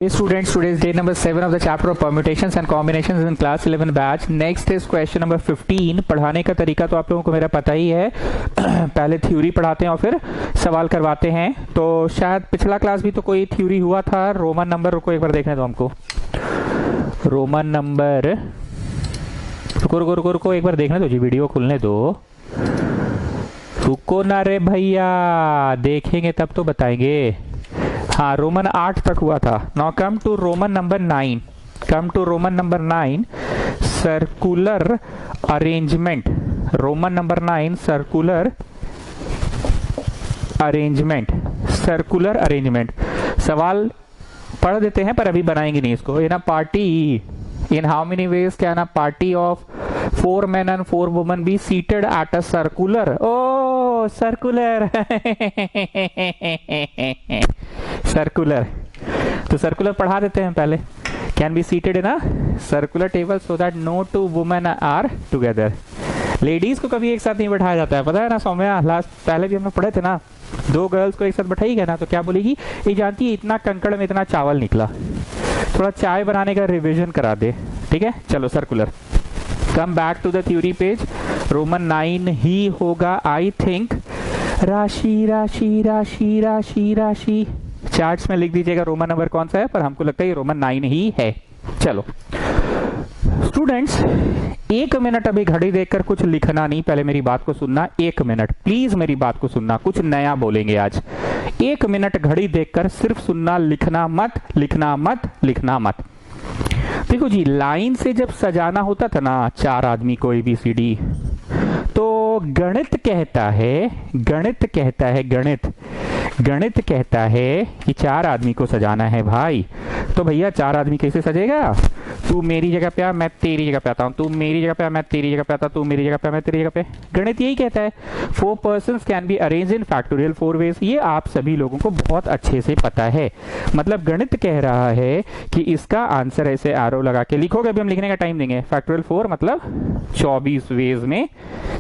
Hey students, today is day number 7 of the chapter of permutations and combinations in class 11 batch. Next is question number 15. पढ़ाने का तरीका तो आप लोगों को मेरा पता ही है। पहले थ्योरी पढ़ाते हैं और फिर सवाल करवाते हैं। तो शायद पिछला क्लास भी तो कोई थ्योरी हुआ था। रोमन नंबर रुको एक बार देखने दो हमको। रोमन नंबर रुको एक बार देखने दो जी, वीडियो खुलने दो। रुको ना रे भैया, देखेंगे तब तो बताएंगे। हाँ, रोमन 8 तक हुआ था। Now come to roman number 9। Circular arrangement. Roman number 9 circular arrangement. सवाल पढ़ देते हैं पर अभी बनाएंगे नहीं इसको। In a party, in how many ways can a party of 4 men and 4 women be seated at a circular? Oh, circular. Circular, तो सर्कुलर पढ़ा देते हैं पहले। Can be seated in a circular table so that no 2 women are together. Ladies को कभी एक साथ नहीं बैठाया जाता है, पता है ना सौम्या? लास्ट पहले भी हम लोग पढ़े थे ना, 2 गर्ल्स को एक साथ बैठाई गया ना तो क्या बोलेगी? ये जानती है इतना कंकड़ में इतना चावल निकला, थोड़ा चाय बनाने का रिविजन करा दे। ठीक है, चलो circular. Come back to the theory page. Roman 9 ही होगा आई थिंक। राशि राशि राशि राशि राशि चार्ट्स में लिख दीजिएगा रोमन नंबर कौन सा है, पर हमको लगता है ये रोमन 9 ही है। चलो स्टूडेंट्स, 1 मिनट अभी घड़ी देखकर कुछ लिखना नहीं, पहले मेरी बात को सुनना। 1 मिनट प्लीज मेरी बात को सुनना, कुछ नया बोलेंगे आज। 1 मिनट घड़ी देखकर सिर्फ सुनना, लिखना मत। देखो जी, लाइन से जब सजाना होता था ना 4 आदमी को ABCD, तो गणित कहता है कि 4 आदमी को सजाना है भाई। तो भैया 4 आदमी कैसे सजेगा? तू मेरी जगह पे आ, मैं तेरी जगह पे आता हूँ। तू मेरी जगह पे आ, मैं तेरी जगह पे आता हूँ। तू मेरी जगह पे आ, मैं तेरी जगह पे। गणित यही कहता है 4 persons can be arrange in factorial 4 ways। ये आप सभी लोगों को बहुत अच्छे से पता है। मतलब गणित कह रहा है कि इसका आंसर ऐसे एरो लगा के लिखोगे। अभी हम लिखने का टाइम देंगे। फैक्टोरियल 4 मतलब 24 वेज में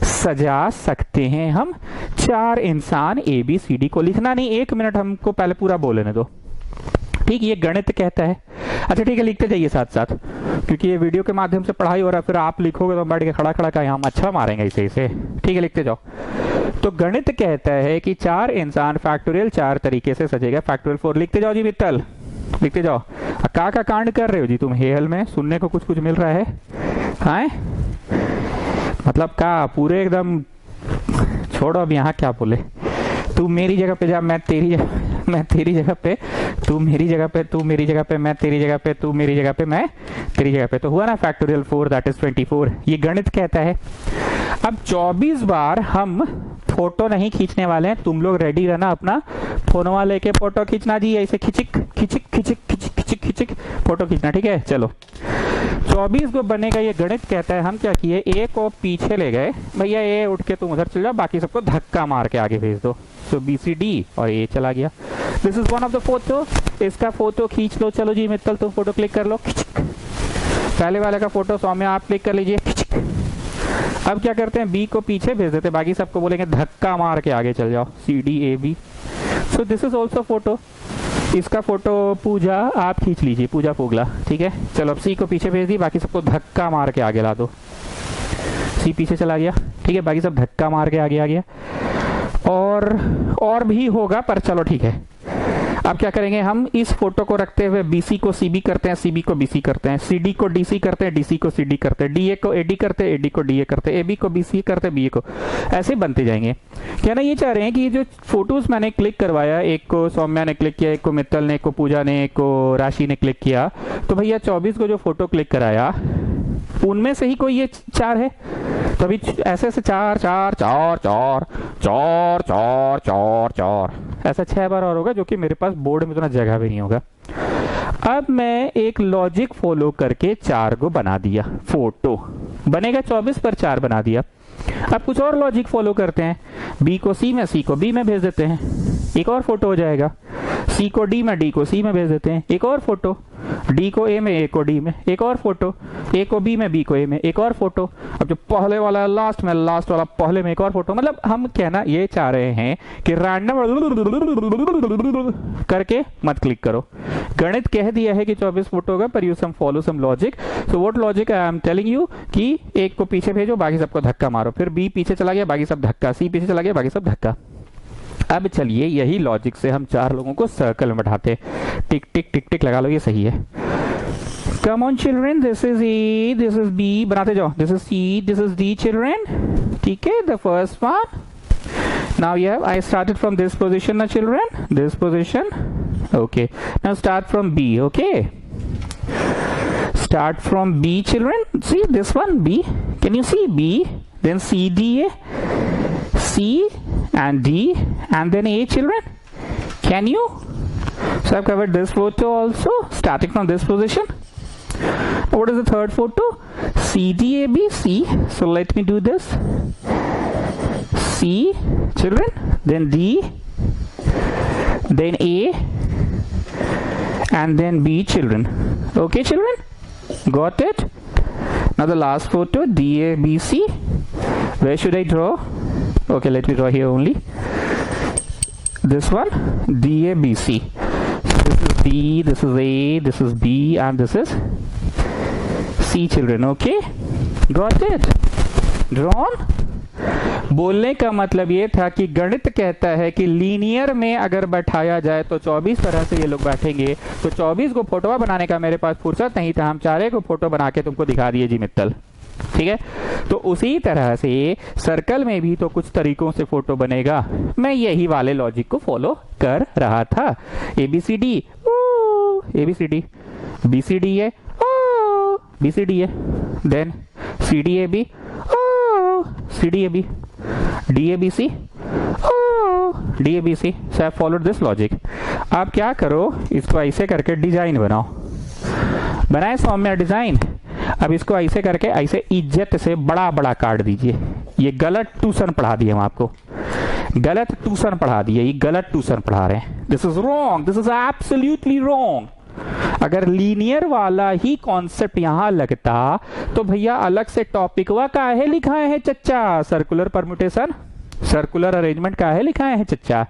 सजा सकते हैं हम 4 इंसान ABCD को। लिखना नहीं, 1 मिनट हमको पहले पूरा बोलने दो। ठीक, ये गणित कहता है। अच्छा ठीक है, लिखते जाइए साथ साथ, क्योंकि ये वीडियो के माध्यम से पढ़ाई हो रहा है। फिर आप लिखोगे तो बैठ के खड़ा का हम अच्छा मारेंगे इसे। ठीक है, लिखते जाओ। तो गणित कहता है कि 4 इंसान फैक्टोरियल 4 तरीके से सजेगा। फैक्टोरियल 4 लिखते जाओ जी मित्तल, लिखते जाओ। का कांड कर रहे हो जी तुम हेल में? सुनने को कुछ मिल रहा है? हाँ, मतलब का पूरे एकदम छोड़ो अब यहाँ क्या बोले। तू मेरी जगह पे जा, मैं तेरी जगह पे, तू मेरी जगह पे, तू मेरी जगह पे, मैं तेरी जगह पे, तू मेरी जगह पे, मैं तेरी जगह पे। तो हुआ ना फैक्टोरियल 4 दैट इज 24। ये गणित कहता है। अब 24 बार हम फोटो नहीं खींचने वाले हैं। तुम लोग रेडी रहना, अपना फोनवा लेके फोटो खींचना जी, ऐसे खिचिक फोटो खींचना। ठीक है, चलो 24 को बनेगा। ये गणित कहता है। हम क्या किए, A को पीछे ले गए। भैया A उठ के तुम उधर चल जाओ, बाकी सबको धक्का मार के आगे भेज दो। सो BCD और A चला गया। This is one of the photo. इसका फोटो खींच लो। चलो जी मित्तल, तुम फोटो क्लिक कर लो। पहले वाले का फोटो सौम्या आप क्लिक कर लीजिए। अब क्या करते हैं, B को पीछे भेज देते, बाकी सबको बोलेंगे धक्का मार के आगे चल जाओ। CDAB। So this is also photo. इसका फोटो पूजा आप खींच लीजिए, पूजा फोगला। ठीक है, चलो अब C को पीछे भेज दी, बाकी सबको धक्का मार के आगे ला दो। C पीछे चला गया। ठीक है, बाकी सब धक्का मार के आगे आ गया। और भी होगा, पर चलो ठीक है। अब क्या करेंगे, हम इस फोटो को रखते हुए BC को CB करते हैं, CB को BC करते हैं, CD को DC करते हैं, DC को CD करते हैं, DA को AD करते हैं, AD को DA करते हैं, AB को BC करते हैं, BA को। ऐसे बनते जाएंगे। कहना ये चाह रहे हैं कि ये जो फोटोज मैंने क्लिक करवाया, एक को सौम्या ने क्लिक किया, एक को मित्तल ने, एक को पूजा ने, एक को राशि ने क्लिक किया, तो भैया 24 को जो फोटो क्लिक कराया उनमें से ही कोई ये 4 है। तो अभी ऐसे 4 4 4 4 4 4 4 4 ऐसा 6 बार और होगा, जो कि मेरे पास बोर्ड में उतना जगह भी नहीं होगा। अब मैं एक लॉजिक फॉलो करके 4 को बना दिया। फोटो बनेगा 24 पर 4 बना दिया। अब कुछ और लॉजिक फॉलो करते हैं। B को C में, C को B में भेज देते हैं, एक और फोटो हो जाएगा। सी को डी में, डी को सी में भेज देते हैं, एक और फोटो, डी को ए में, ए को डी में, एक और फोटो, ए को बी में, बी को ए में, एक और फोटो। अब जो पहले वाला लास्ट में, लास्ट वाला पहले में, एक और फोटो। मतलब हम कहना ये चाह रहे हैं कि रैंडम करके मत क्लिक करो। गणित कह दिया है कि 24 फोटो होगा, पर you some follow some logic. So what logic I am telling you कि एक को पीछे भेजो, बाकी सबको धक्का मारो, फिर बी पीछे चला गया, बाकी सब धक्का, सी पीछे चला गया, बाकी सब धक्का। अब चलिए यही लॉजिक से हम 4 लोगों को सर्कल में बैठाते, टिक टिक टिक टिक लगा लो, ये सही है। Come on children, this is A, this is B, बनाते जाओ, this is C, this is D children, ठीक है। The first one, now you have, I started from this position now children, this position, okay, now start from B, okay, start from B children, see this one B, can you see B, then C D A, C and D and then A children, can you? So I've covered this photo also, starting from this position. What is the third photo? C D A B C, so let me do this, C children, then D, then A and then B children, okay children, got it? Now the last photo, D A B C, where should I draw? Okay, let me draw here only, this one, D A B C, so this is D, this is A, this is B and this is C children, okay, got it? Drawn? बोलने का मतलब ये था कि गणित कहता है कि लीनियर में अगर बैठाया जाए तो 24 तरह से ये लोग बैठेंगे, तो 24 को फोटोवा बनाने का मेरे पास फुर्सत नहीं था, हम चारे को फोटो बना के तुमको दिखा दिए जी मित्तल, ठीक है। तो उसी तरह से सर्कल में भी तो कुछ तरीकों से फोटो बनेगा, मैं यही वाले लॉजिक को फॉलो कर रहा था। ABCD, ABCD, BCD है, BCD है, then CDAB, CDAB, DABC, DABC, so I followed this logic। आप क्या करो, इसको ऐसे करके डिजाइन बनाओ, बनाए सौम्य डिजाइन। अब इसको ऐसे करके ऐसे इज्जत से बड़ा बड़ा काट दीजिए। ये गलत ट्यूशन पढ़ा दिए हम आपको, गलत ट्यूशन पढ़ा दिए, ये गलत ट्यूशन पढ़ा रहे हैं। This is wrong, this is absolutely wrong. अगर लीनियर वाला ही कॉन्सेप्ट यहां लगता तो भैया अलग से टॉपिक वा काहे लिखाए हैं चच्चा, सर्कुलर परम्यूटेशन, सर्कुलर अरेंजमेंट काहे लिखाए हैं चच्चा।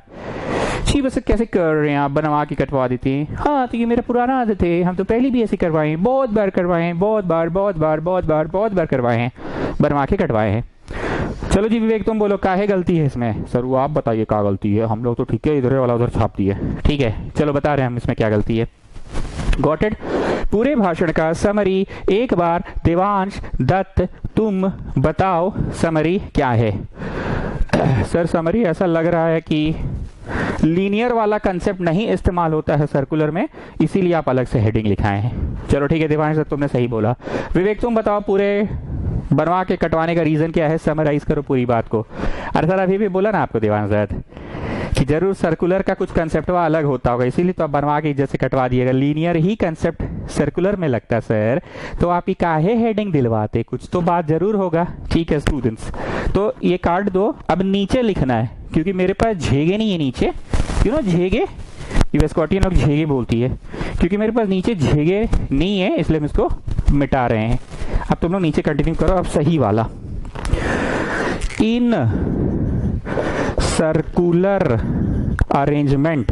छी बस कैसे कर रहे हैं आप, बनवा के कटवा देते हैं। हाँ तो ये मेरा पुराना आदत है, हम तो पहले भी ऐसे करवाए हैं, बहुत बार करवाए हैं, बहुत बार करवाए हैं, बनवा के कटवाए हैं। चलो जी विवेक तुम बोलो काहे गलती है इसमें। सर वो आप बताइए क्या गलती है, हम लोग तो ठीक है इधर वाला उधर छाप दिए, ठीक है चलो बता रहे हैं हम इसमें क्या गलती है। Got it? पूरे भाषण का समरी एक बार देवांश दत्त तुम बताओ समरी क्या है। सर समरी ऐसा लग रहा है कि लीनियर वाला कंसेप्ट नहीं इस्तेमाल होता है सर्कुलर में, इसीलिए आप अलग से हेडिंग लिखाए हैं। चलो ठीक है देवांश दत्त तुमने सही बोला। विवेक तुम बताओ पूरे बनवा के कटवाने का रीजन क्या है, समराइज करो पूरी बात को। अरे सर अभी भी बोला ना आपको देवांश दत्त कि जरूर सर्कुलर का कुछ कंसेप्ट वह अलग होता होगा, इसीलिए तो आप बनवा के जैसे कटवा दिएगा। लीनियर ही कंसेप्ट सर्कुलर में लगता सर, तो आप ही काहे हेडिंग दिलवाते, कुछ तो बात जरूर होगा। ठीक है स्टूडेंट्स, तो ये काट दो। अब नीचे लिखना है क्योंकि मेरे पास झेगे नहीं है नीचे, यू नो झेगे, ये स्कॉटियन लोग झेगे बोलती है, क्योंकि मेरे पास नीचे झेगे नहीं है इसलिए हम इसको मिटा रहे हैं। अब तुम लोग नीचे कंटिन्यू करो, अब सही वाला। इन सर्कुलर अरेंजमेंट,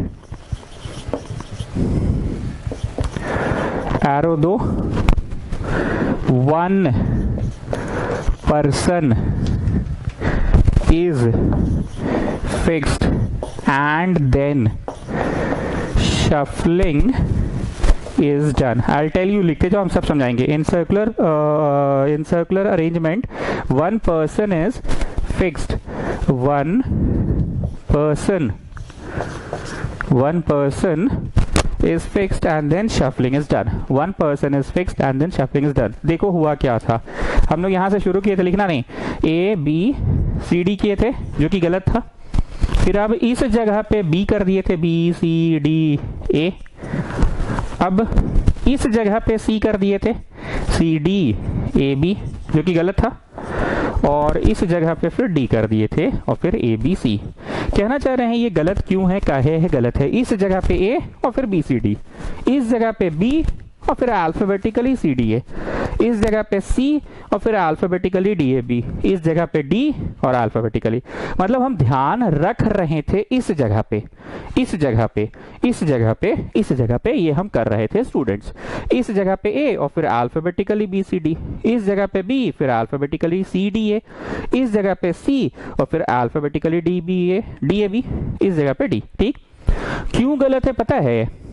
एरो दो, one person is fixed and then shuffling is done। I'll tell you, लिखते जाओ हम सब समझाएंगे। in circular arrangement one person is fixed, one person is fixed and then shuffling is done, one person is fixed and then shuffling is done। देखो हुआ क्या था, हम लोग यहाँ से शुरू किए थे, लिखना नहीं, A B C D किए थे जो कि गलत था, फिर अब इस जगह पे B कर दिए थे, B C D A, अब इस जगह पे C कर दिए थे, C D A B जो कि गलत था, और इस जगह पे फिर डी कर दिए थे और फिर ए बी सी। कहना चाह रहे हैं ये गलत क्यों है, काहे है गलत है। इस जगह पे ए और फिर बी सी डी, इस जगह पे बी और फिर अल्फाबेटिकली सी डी ए, इस जगह पे सी और फिर अल्फाबेटिकली डी ए बी, इस जगह पे डी और अल्फाबेटिकली। मतलब हम ध्यान रख रहे थे इस जगह पे, इस जगह पे, इस जगह पे, इस जगह पे, ये हम कर रहे थे स्टूडेंट्स। इस जगह पे ए और फिर अल्फाबेटिकली बी सी डी, इस जगह पे बी फिर अल्फाबेटिकली सी डी ए, इस जगह पे सी और फिर alphabetically D B A D A B, इस जगह पे डी। ठीक, क्यों गलत है पता है?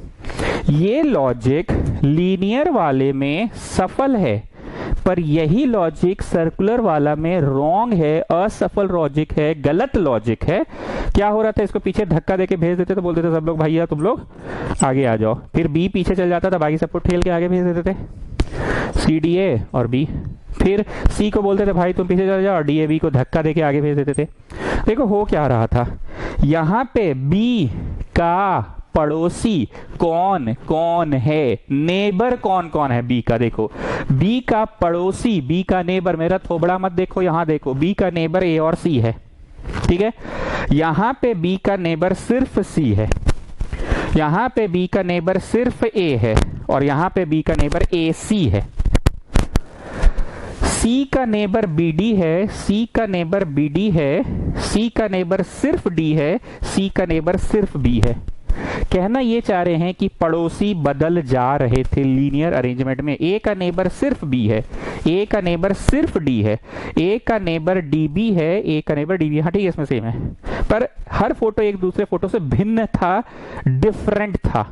ये लॉजिक लीनियर वाले में सफल है, पर यही लॉजिक सर्कुलर वाला में रॉन्ग है, असफल लॉजिक है, गलत लॉजिक है। क्या हो रहा था, इसको पीछे धक्का देके भेज देते तो बोलते थे सब लोग भैया तुम लोग आगे आ जाओ, फिर बी पीछे चल जाता था, बाकी सबको ठेल के आगे भेज देते थे, सी डी ए और बी। फिर सी को बोलते थे भाई तुम पीछे चल जाओ और डी ए बी को धक्का देके आगे भेज देते थे। देखो हो क्या रहा था, यहाँ पे बी का पड़ोसी कौन कौन है, नेबर कौन कौन है बी का। देखो बी का पड़ोसी, बी का नेबर, मेरा थोबड़ा मत देखो, यहां देखो बी का नेबर ए और सी है। ठीक है, यहां पे बी का नेबर सिर्फ सी है, यहां पे बी का नेबर सिर्फ ए है और यहां पे बी का नेबर ए सी है। सी का नेबर बी डी है, सी का नेबर बी डी है, सी का नेबर सिर्फ डी है, सी का नेबर सिर्फ बी है। कहना ये चाह रहे हैं कि पड़ोसी बदल जा रहे थे लीनियर अरेंजमेंट में। ए का नेबर सिर्फ बी है, ए का नेबर सिर्फ डी है, ए का नेबर डी बी है, ए का नेबर डी बी। हाँ ठीक है, इसमें सेम है, पर हर फोटो एक दूसरे फोटो से भिन्न था, डिफरेंट था।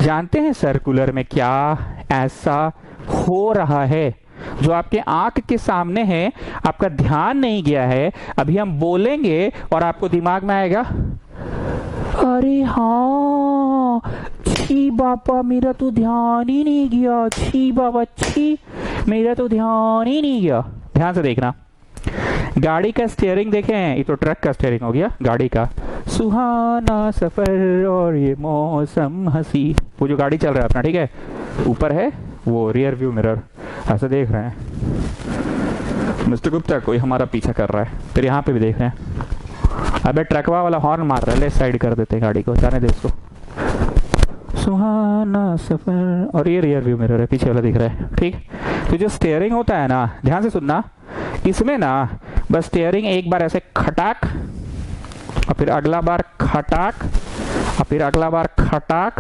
जानते हैं सर्कुलर में क्या ऐसा हो रहा है जो आपके आंख के सामने है, आपका ध्यान नहीं गया है। अभी हम बोलेंगे और आपको दिमाग में आएगा अरे हाँ छी बाबा मेरा तो ध्यान ही नहीं गया, छी बाबा छी मेरा तो ध्यान ही नहीं गया। ध्यान से देखना, गाड़ी का स्टीयरिंग देखें, ये तो ट्रक का स्टीयरिंग हो गया, गाड़ी का सुहाना सफर और ये मौसम हंसी। वो जो गाड़ी चल रहा है अपना, ठीक है, ऊपर है वो रियर व्यू मिरर, ऐसे देख रहे हैं मिस्टर गुप्ता कोई हमारा पीछा कर रहा है। फिर यहाँ पे भी देख रहे हैं, अबे ट्रकवा वाला हॉर्न मार रहा है, लेफ्ट साइड कर देते गाड़ी को, जाने दे उसको। सुहाना सफर और ये रियर व्यू मिरर है, पीछे वाला दिख रहा है। ठीक, तो जो स्टीयरिंग होता है ना, ध्यान से सुनना, इसमें ना बस स्टीयरिंग एक बार ऐसे खटाक और फिर अगला बार खटाक और फिर अगला बार खटाक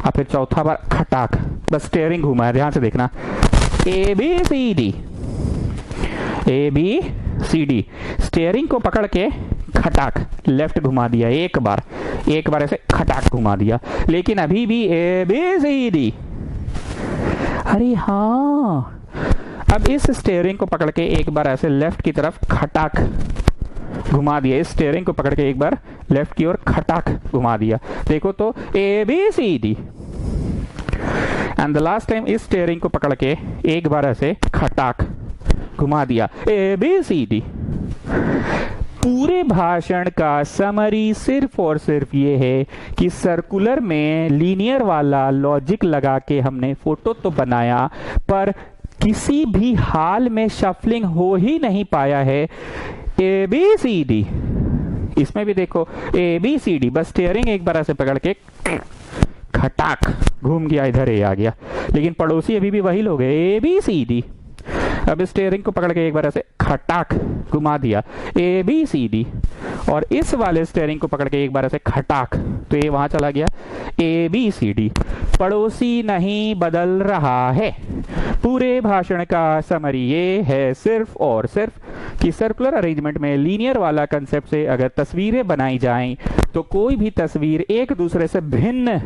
और फिर चौथा बार खटाक, बस स्टीयरिंग घुमा है। ध्यान से देखना, A B C D, A B C D, steering को पकड़ के खटाक लेफ्ट घुमा दिया, एक बार ऐसे खटाक घुमा दिया, लेकिन अभी भी ए बी सी डी। अरे हाँ, अब इस स्टीयरिंग को पकड़ के एक बार ऐसे लेफ्ट की तरफ खटाक घुमा दिया, इस स्टीयरिंग को पकड़ के एक बार लेफ्ट की ओर खटाक घुमा दिया। देखो तो A B C D, and the last time इस स्टीयरिंग को पकड़ के एक बार ऐसे खटाक घुमा दिया, ए बी सी डी। पूरे भाषण का समरी सिर्फ और सिर्फ ये है कि सर्कुलर में लीनियर वाला लॉजिक लगा के हमने फोटो तो बनाया, पर किसी भी हाल में शफलिंग हो ही नहीं पाया है। ए बी सी डी, इसमें भी देखो ए बी सी डी, बस स्टीयरिंग एक बार ऐसे पकड़ के खटाक घूम गया, इधर ए आ गया, लेकिन पड़ोसी अभी भी वही लोग है, ए बी सी डी। अब स्टीयरिंग को पकड़ के एक बार ऐसे खटाक घुमा दिया, ए बी सी डी, और इस वाले स्टीयरिंग को पकड़ के एक बार ऐसे खटाक, तो ये वहां चला गया, ए बी सी डी। पड़ोसी नहीं बदल रहा है। पूरे भाषण का समरी ये है सिर्फ और सिर्फ कि सर्कुलर अरेंजमेंट में लीनियर वाला कंसेप्ट से अगर तस्वीरें बनाई जाएं तो कोई भी तस्वीर एक दूसरे से भिन्न,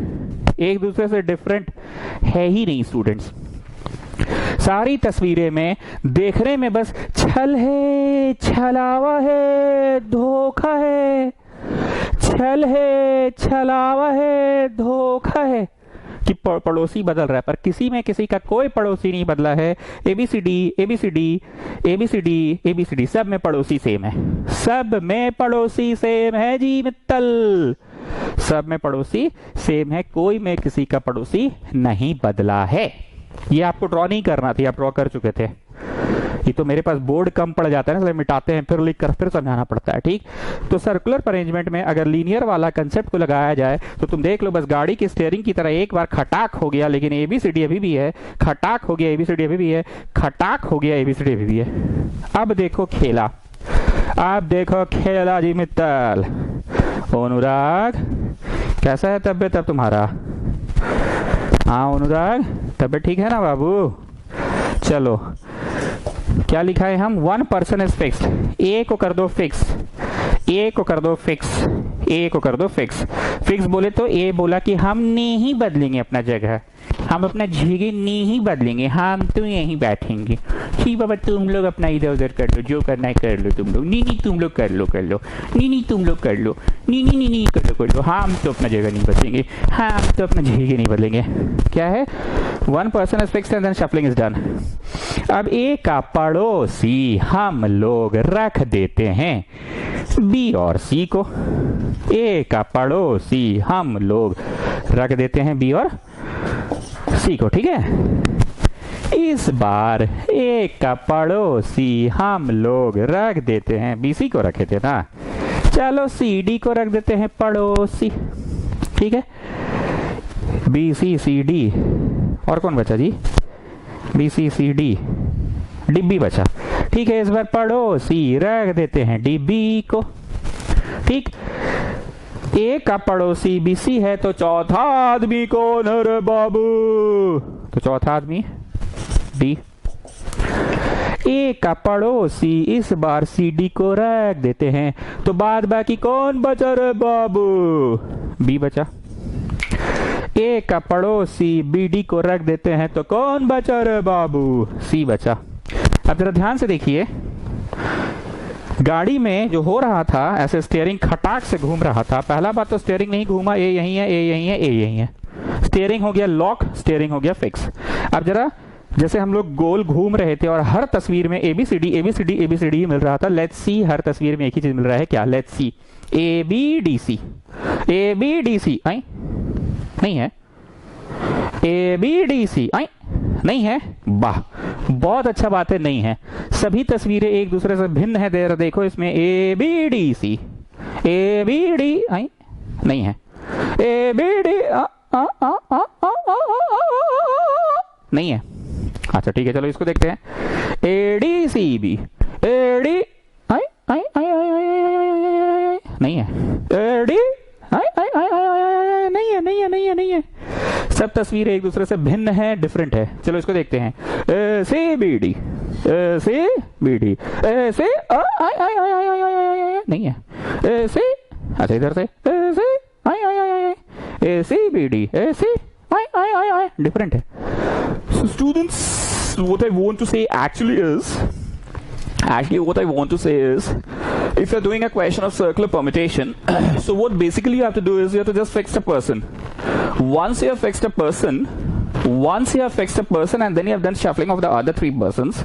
एक दूसरे से डिफरेंट है ही नहीं स्टूडेंट्स। सारी तस्वीरें में देखने में बस छल है, छलावा है, धोखा है, छल है, छलावा है, धोखा है कि पड़ोसी बदल रहा है, पर किसी में किसी का कोई पड़ोसी नहीं बदला है। एबीसीडी एबीसीडी एबीसीडी एबीसीडी, सब में पड़ोसी सेम है, सब में पड़ोसी सेम है जी मित्तल, सब में पड़ोसी सेम है, कोई में किसी का पड़ोसी नहीं बदला है। ये आपको ड्रॉ नहीं करना था, आप ड्रॉ कर चुके थे। ये तो मेरे पास बोर्ड कम पड़ जाता है ना, इसलिए मिटाते हैं, फिर लिख कर फिर समझाना पड़ता है। ठीक, तो सर्कुलर अरेंजमेंट में अगर लीनियर वाला कंसेप्ट को लगाया जाए तो तुम देख लो बस गाड़ी की स्टीयरिंग की तरह एक बार खटाक हो गया, लेकिन एबीसीडी अभी भी है, खटाक हो गया एबीसीडी अभी भी है, खटाक हो गया एबीसीडी अभी भी है। अब देखो खेला, अब देखो खेला जी मित्तल। अनुराग कैसा है तबियत अब तुम्हारा? हाँ अनुराग तबियत ठीक है ना बाबू? चलो क्या लिखा है हम, 1 पर्सन इज फिक्स्ड, ए को कर दो फिक्स, ए को कर दो फिक्स, ए को कर दो फिक्स। फिक्स बोले तो ए बोला कि हम नहीं बदलेंगे अपना जगह, हम अपना जगह नहीं बदलेंगे, हम तो यहीं बैठेंगे। ठीक बाबा तुम लोग अपना इधर उधर कर लो, जो करना है कर लो तुम लोग, नी तुम लोग कर लो, नी तुम लोग कर लो, नी कर लो, हम तो अपना जगह नहीं बदलेंगे, हम तो अपना जगह नहीं बदलेंगे। क्या है, 1 person is fixed and then shuffling is done. अब ए का पड़ोसी हम लोग रख देते हैं बी और सी को, ए का पड़ोसी हम लोग रख देते हैं बी और सी को। ठीक है, इस बार ए का पड़ोसी हम लोग रख देते हैं, बीसी को रखे थे ना, चलो सी डी को रख देते हैं पड़ोसी। ठीक है, बी सी सी डी, और कौन बचा जी, बी सी सी डी, डिब्बी बचा। ठीक है, इस बार पड़ोसी रख देते हैं डिब्बी को। ठीक, ए का पड़ोसी बीसी है तो चौथा आदमी कौन है रे बाबू? तो चौथा आदमी डी। ए का पड़ोसी इस बार सी डी को रख देते हैं तो बाद बाकी कौन बचा रे बाबू? बी बचा। ए का पड़ोसी बी डी को रख देते हैं तो कौन बचा रे बाबू? सी बचा। अब जरा ध्यान से देखिए, गाड़ी में जो हो रहा था ऐसे स्टीयरिंग खटाक से घूम रहा था। पहला बात तो स्टीयरिंग नहीं घूमा, ए यहीं है, ए यहीं है, ए यहीं है, स्टीयरिंग हो गया लॉक, स्टीयरिंग हो गया फिक्स। अब जरा जैसे हम लोग गोल घूम रहे थे और हर तस्वीर में एबीसीडी एबीसीडी एबीसीडी मिल रहा था, लेट्स सी हर तस्वीर में एक ही चीज मिल रहा है, क्या? Let's see A B D C, A B D C आई नहीं है, ए बी डी सी आई नहीं है, वाह बहुत अच्छा बात है, नहीं है। सभी तस्वीरें एक दूसरे से भिन्न है, देखो इसमें A B D C, A B D I नहीं है, ए बी डी नहीं है। अच्छा ठीक है, चलो इसको देखते हैं, A D C B, A D आई आई आई आई नहीं है, ए डी आई आई आई आई नहीं है, नहीं है, नहीं है, नहीं है। सब तस्वीरें एक दूसरे से भिन्न है, डिफरेंट है। चलो इसको देखते हैं, ए सी बी डी, ए सी बी डी, ए सी आई आई आई आई आई नहीं है, ए सी, अच्छा इधर से ए सी आई आई आई आई, ए सी बी डी, ए सी आई आई आई आई डिफरेंट है। So students, what I want to say actually what I want to say is, if you're doing a question of circular permutation, so what basically you have to do is you have to just fix a person. Once you have fixed a person and then you have done shuffling of the other 3 persons,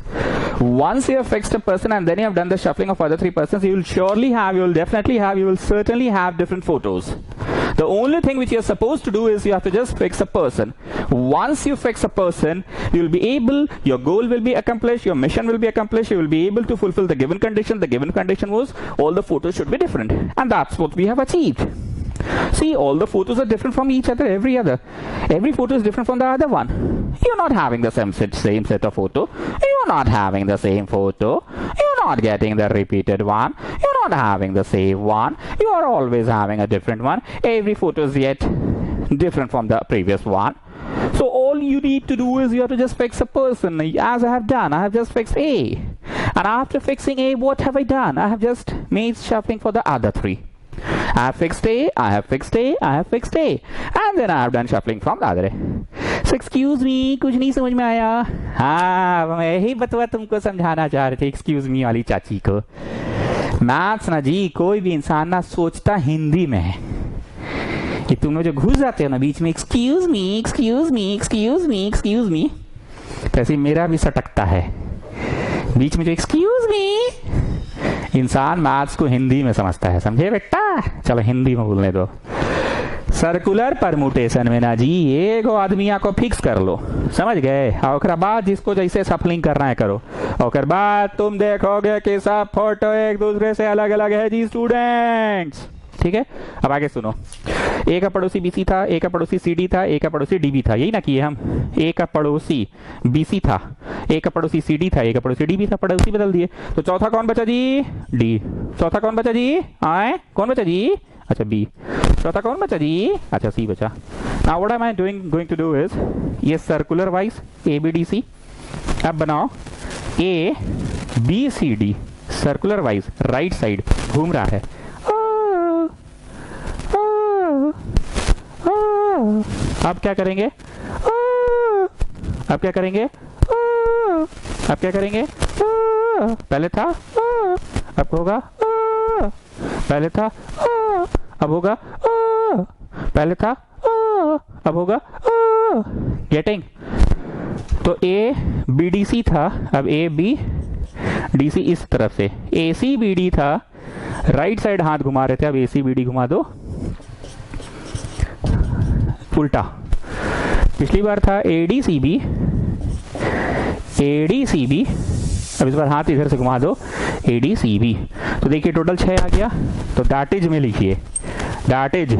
once you have fixed a person and then you have done the shuffling of other 3 persons, you will certainly have different photos. The only thing which you are supposed to do is you have to just fix a person. Once you fix a person, you will be able, your goal will be accomplished, your mission will be accomplished, you will be able to fulfill the given condition. The given condition was all the photos should be different, and that's what we have achieved. See, all the photos are different from each other, every photo is different from the other one. You're not having the same set of photo, you're not having the same photo, you're not getting the repeated one, you're not having the same one, you are always having a different one. Every photo is yet different from the previous one. So all you need to do is you have to just fix a person, as I have done. I have just fixed A, and after fixing A, what have I done? I have just made shuffling for the other 3. I have fixed A, I have fixed A, I have fixed A, and then I have done shuffling from the other A. So excuse me, कुछ नहीं समझ में आया? हाँ, मैं यही बतवा तुमको समझाना चाह रहे थे, excuse me वाली चाची को। मैथ्स ना जी, कोई भी इंसान ना सोचता हिंदी में है। कि तुम लोग जो घुस जाते हो ना बीच में, excuse me, excuse me, excuse me, excuse me, तैसे मेरा भी सटकता है बीच में जो excuse me। इंसान मैथ्स को हिंदी में समझता है, समझे बेटा? चलो हिंदी में बोलने दो। सर्कुलर परमुटेशन में ना जी एक आदमिया को फिक्स कर लो, समझ गए, और बाद जिसको जैसे सफलिंग करना है करो, और बाद तुम देखोगे कि सब फोटो एक दूसरे से अलग अलग है जी स्टूडेंट्स। ठीक है, अब आगे सुनो। ए का पड़ोसी बीसी था, ए का पड़ोसी सीडी था, ए का पड़ोसी डीबी था, यही ना किए हम। ए का पड़ोसी बीसी था, ए का पड़ोसी सीडी था, ए का पड़ोसी डीबी था, पड़ोसी बदल दिए। तो चौथा कौन बचा जी? डी। चौथा कौन बचा जी? आए कौन बचा जी? अच्छा बी। चौथा कौन बचा जी? अच्छा सी बचा। Now what am I going to do is, ये circular wise A B D C, अब बनाओ A B C D circular wise right side घूम रहा है। अब क्या करेंगे? अब क्या करेंगे? अब क्या करेंगे? पहले था, अब होगा, पहले था, अब होगा, पहले था, अब होगा। गेटिंग? तो ए बी डी सी था, अब ए बी डी सी इस तरफ से, ए सी बी डी था, राइट साइड हाथ घुमा रहे थे, अब ए सी बी डी घुमा दो उल्टा। पिछली बार था एडीसीबी, एडीसीबी, अब इस बार हाथ इधर से घुमा दो एडीसीबी। तो देखिए टोटल 6 आ गया। तो दाटेज में लिखिए, दाटेज,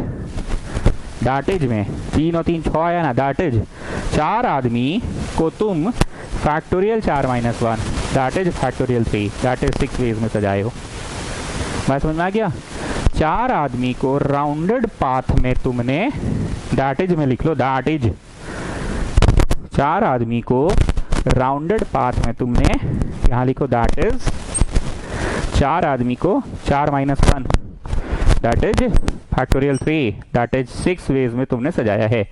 दाटेज में 3 और 3 6 आया ना, दाटेज 4 आदमी को तुम फैक्टोरियल 4 - 1 दाटेज फैक्टोरियल 3 दाटेज 6 वेज में सजाए हो। बात समझ में आ गया? 4 आदमी को राउंडेड पाथ में तुमने, दाटेज में लिख लो, दाटेज 4 आदमी को राउंडेड पाथ में तुमने यहां लिखो, दाटेज 4 आदमी को 4 - 1 दाटेज फैक्टोरियल 3 दाटेज 6 वेज में तुमने सजाया है।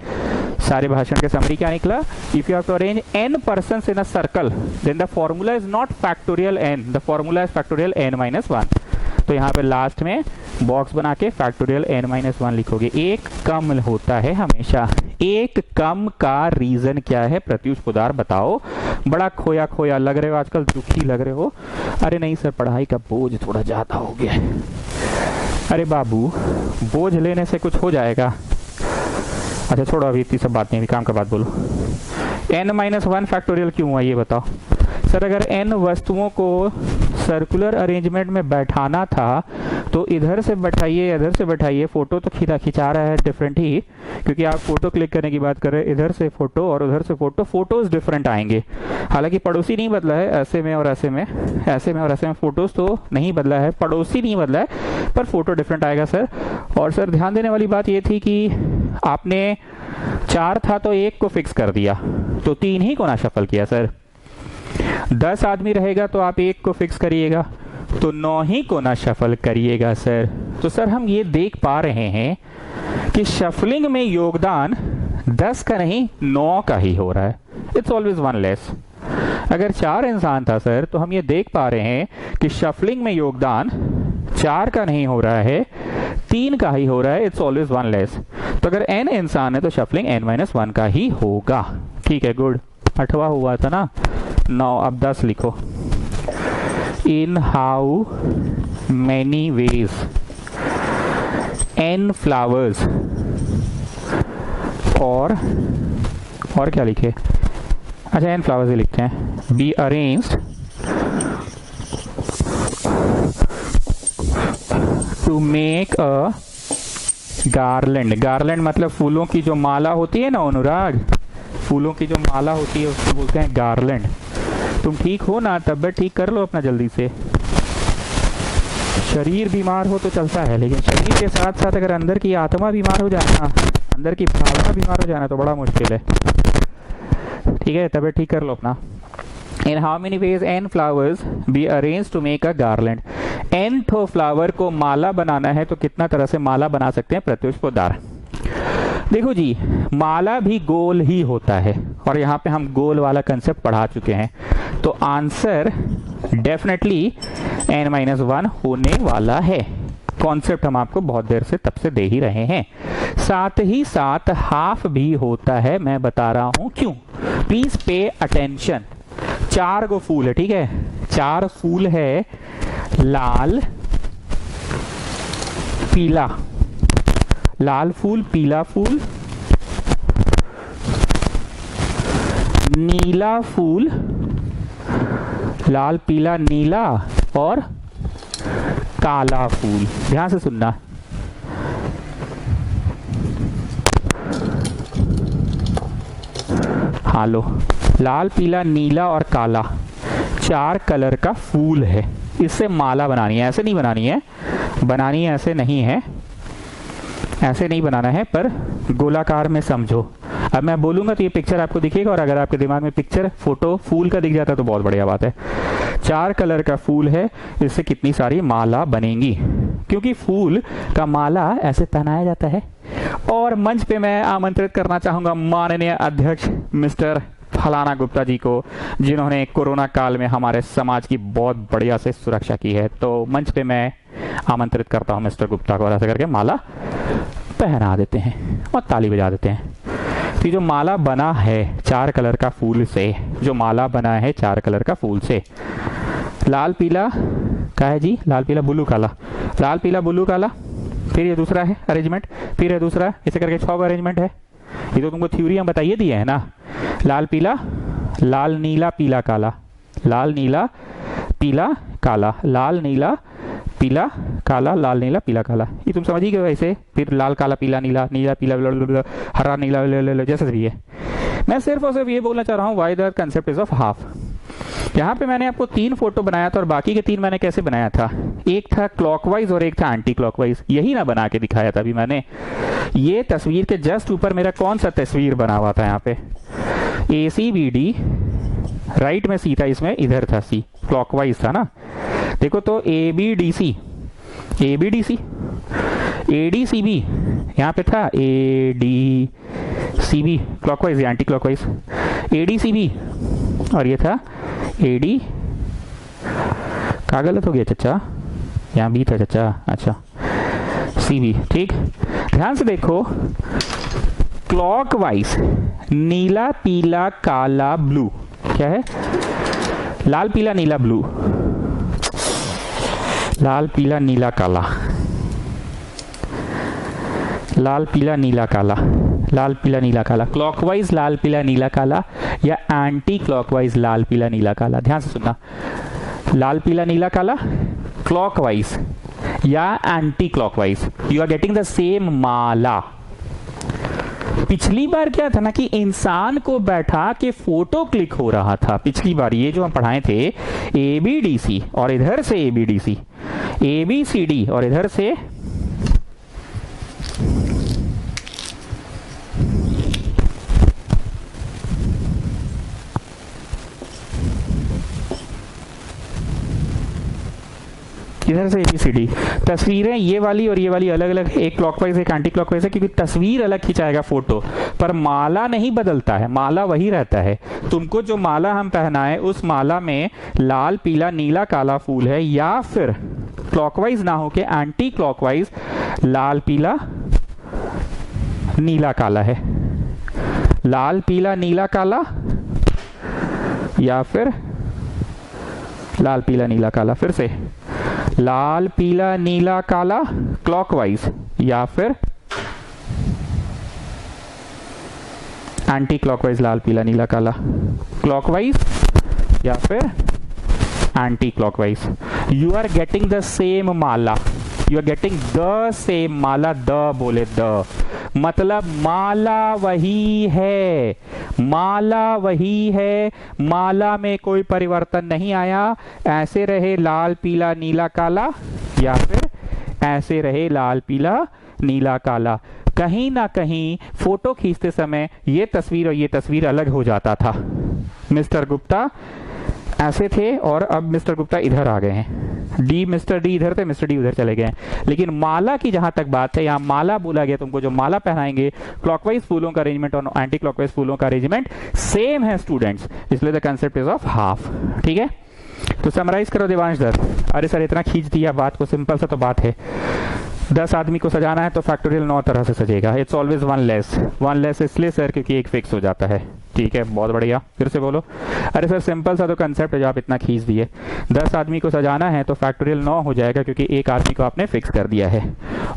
सारे भाषण के समरी क्या निकला? If you have to arrange n persons in a circle then the formula is not factorial n, the formula is factorial n - 1। तो यहाँ पे लास्ट में बॉक्स बना के फैक्टोरियल n - 1 लिखोगे। एक कम होता है हमेशा। एक कम का रीजन क्या है? प्रत्युष पुदार बताओ। बड़ा खोया खोया लग रहे हो आजकल, दुखी लग रहे हो। अरे नहीं सर, पढ़ाई का बोझ थोड़ा ज्यादा हो गया। अरे बाबू, बोझ लेने से कुछ हो जाएगा? अच्छा छोड़ो, अभी इतनी सब बात नहीं, अभी काम का बात बोलो। n - 1 फैक्टोरियल क्यों हुआ ये बताओ। सर अगर n वस्तुओं को सर्कुलर अरेंजमेंट में बैठाना था तो इधर से बैठाइए, इधर से बैठाइए। फोटो तो खिंचा रहा है डिफरेंट ही, क्योंकि आप फोटो क्लिक करने की बात कर रहे हैं। इधर से फोटो और उधर से फोटो, फोटोज डिफरेंट आएंगे। हालांकि पड़ोसी नहीं बदला है, ऐसे में और ऐसे में, ऐसे में और ऐसे में फोटोज तो नहीं बदला है, पड़ोसी नहीं बदला है, पर फोटो डिफरेंट आएगा सर। और सर ध्यान देने वाली बात ये थी कि आपने 4 था तो 1 को फिक्स कर दिया, तो 3 ही को ना शफल किया सर। 10 आदमी रहेगा तो आप 1 को फिक्स करिएगा, तो 9 ही को ना शफल करिएगा सर। तो सर हम ये देख पा रहे हैं कि शफलिंग में योगदान 10 का नहीं 9 का ही हो रहा है। It's always 1 less. अगर 4 इंसान था सर तो हम ये देख पा रहे हैं कि शफलिंग में योगदान 4 का नहीं हो रहा है, 3 का ही हो रहा है। It's always 1 less. तो अगर n इंसान है तो शफलिंग n - 1 का ही होगा। ठीक है, गुड। 8वां हुआ था ना, 9। अब 10 लिखो। In how many ways n flowers, और क्या लिखे? अच्छा n फ्लावर्स ही लिखते हैं। Be arranged to make a garland. Garland मतलब फूलों की जो माला होती है ना, अनुराग, फूलों की जो माला होती है उसको बोलते हैं गार्लैंड। तुम ठीक हो ना? तबियत ठीक कर लो अपना जल्दी से। शरीर बीमार हो तो चलता है, लेकिन शरीर के साथ साथ अगर अंदर की आत्मा बीमार हो जाए ना, अंदर की भावना बीमार हो जाए ना, तो बड़ा मुश्किल है। ठीक है, तबियत ठीक कर लो अपना। In how many ways n flowers be arranged to make a garland? n ठो फ्लावर को माला बनाना है तो कितना तरह से माला बना सकते हैं? प्रत्युष पुदार। देखो जी, माला भी गोल ही होता है, और यहाँ पे हम गोल वाला कंसेप्ट पढ़ा चुके हैं। तो आंसर डेफिनेटली n - 1 होने वाला है। कॉन्सेप्ट हम आपको बहुत देर से तब से दे ही रहे हैं। साथ ही साथ हाफ भी होता है, मैं बता रहा हूं क्यों। Please pay attention. 4 गो फूल है, ठीक है? 4 फूल है, लाल, पीला, लाल फूल, पीला फूल, नीला फूल, लाल पीला नीला और काला फूल। ध्यान से सुनना। हाँ लो, लाल पीला नीला और काला 4 कलर का फूल है। इससे माला बनानी है, ऐसे नहीं बनानी है, बनानी है ऐसे नहीं है, ऐसे नहीं बनाना है, पर गोलाकार में समझो। अब मैं बोलूंगा तो ये पिक्चर आपको दिखेगा, और अगर आपके दिमाग में पिक्चर फोटो फूल का दिख जाता है तो बहुत बढ़िया बात है। 4 कलर का फूल है, इससे कितनी सारी माला बनेंगी, क्योंकि फूल का माला ऐसे पहनाया जाता है। और मंच पे मैं आमंत्रित करना चाहूंगा माननीय अध्यक्ष मिस्टर फलाना गुप्ता जी को, जिन्होंने कोरोना काल में हमारे समाज की बहुत बढ़िया से सुरक्षा की है। तो मंच पे मैं आमंत्रित करता हूं मिस्टर गुप्ता को, और ऐसा करके माला पहना देते हैं और ताली बजा देते हैं। तो जो माला बना है 4 कलर का फूल से, जो माला बना है 4 कलर का फूल से, लाल पीला क्या है जी, लाल पीला ब्लू काला, लाल पीला ब्लू काला, फिर ये दूसरा है अरेंजमेंट, फिर है दूसरा, इसे करके 6 अरेंजमेंट है। ये तो तुमको थ्योरी हम बताइए दिए है ना। लाल पीला, लाल नीला पीला काला, लाल नीला पीला काला, लाल नीला पीला काला, लाल नीला पीला काला, ये तुम समझ ही गए वैसे। फिर लाल काला पीला नीला, नीला पीला हरा नीला, जैसे भी है। मैं सिर्फ और सिर्फ ये बोलना चाह रहा हूँ, why the concept is of half. यहाँ पे मैंने आपको 3 फोटो बनाया था, और बाकी के 3 मैंने कैसे बनाया था, एक था क्लॉकवाइज और एक था एंटी क्लॉकवाइज। यही ना बना के दिखाया था अभी मैंने। ये तस्वीर के जस्ट ऊपर मेरा कौन सा तस्वीर बना हुआ था, यहाँ पे ACBD, राइट में सी था, इसमें इधर था सी, क्लॉकवाइज था ना। देखो तो ABDC, ADCB यहाँ पे था, ADCB क्लॉकवाइज या एंटी क्लॉकवाइज, ADCB, और ये था AD, क्या गलत हो गया चचा, यहाँ भी था चचा, अच्छा CB, ठीक। ध्यान से देखो, क्लॉकवाइज नीला पीला काला ब्लू, क्या है, लाल पीला नीला ब्लू, लाल पीला नीला काला, लाल पीला नीला काला, लाल पीला नीला काला, क्लॉकवाइज लाल पीला नीला काला या एंटी क्लॉकवाइज लाल पीला नीला काला। ध्यान से सुनना, लाल पीला नीला काला क्लॉकवाइज या anti clockwise, you are getting the same माला। पिछली बार क्या था ना कि इंसान को बैठा के फोटो क्लिक हो रहा था। पिछली बार ये जो हम पढ़ाए थे, ABDC और इधर से ABDC, ABCD और इधर से ABCD। तस्वीरें ये वाली और ये वाली अलग अलग, एक क्लॉकवाइज एक एंटी क्लॉकवाइज है, क्योंकि तस्वीर अलग खिंचाएगा फोटो, पर माला नहीं बदलता है, माला वही रहता है। तुमको जो माला हम पहनाए उस माला में लाल पीला नीला काला फूल है, या फिर क्लॉकवाइज ना होके एंटी क्लॉकवाइज लाल पीला नीला काला है, लाल पीला नीला काला या फिर लाल पीला नीला काला, फिर से लाल पीला नीला काला क्लॉकवाइज या फिर एंटी क्लॉकवाइज लाल पीला नीला काला, क्लॉकवाइज या फिर anti clockwise. You are getting the same माला, you are getting the same माला, द बोले द मतलब माला वही है, माला वही है, माला में कोई परिवर्तन नहीं आया। ऐसे रहे लाल पीला नीला काला या फिर ऐसे रहे लाल पीला नीला काला। कहीं ना कहीं फोटो खींचते समय ये तस्वीर और ये तस्वीर अलग हो जाता था। मिस्टर गुप्ता ऐसे थे और अब मिस्टर गुप्ता इधर आ गए हैं, मिस्टर डी इधर थे, मिस्टर डी उधर चले गए। लेकिन माला की जहां तक बात है, यहाँ माला बोला गया, तुमको जो माला पहनाएंगे क्लॉकवाइज फूलों का अरेंजमेंट और एंटी क्लॉकवाइज फूलों का अरेंजमेंट सेम है स्टूडेंट्स, इसलिए the concept is of half. ठीक है, तो समराइज करो देवांश दर। अरे सर इतना खींच दिया बात को, सिंपल सा तो बात है। 10 आदमी को सजाना है तो फैक्टोरियल 9 तरह से सजेगा। इट्स ऑलवेज वन लेस इसलिए सर क्योंकि एक फिक्स हो जाता है। ठीक है, बहुत बढ़िया, फिर से बोलो। अरे सर सिंपल सा तो कंसेप्ट है जो आप इतना खींच दिए। 10 आदमी को सजाना है तो फैक्टोरियल 9 हो जाएगा क्योंकि एक आदमी को आपने फिक्स कर दिया है।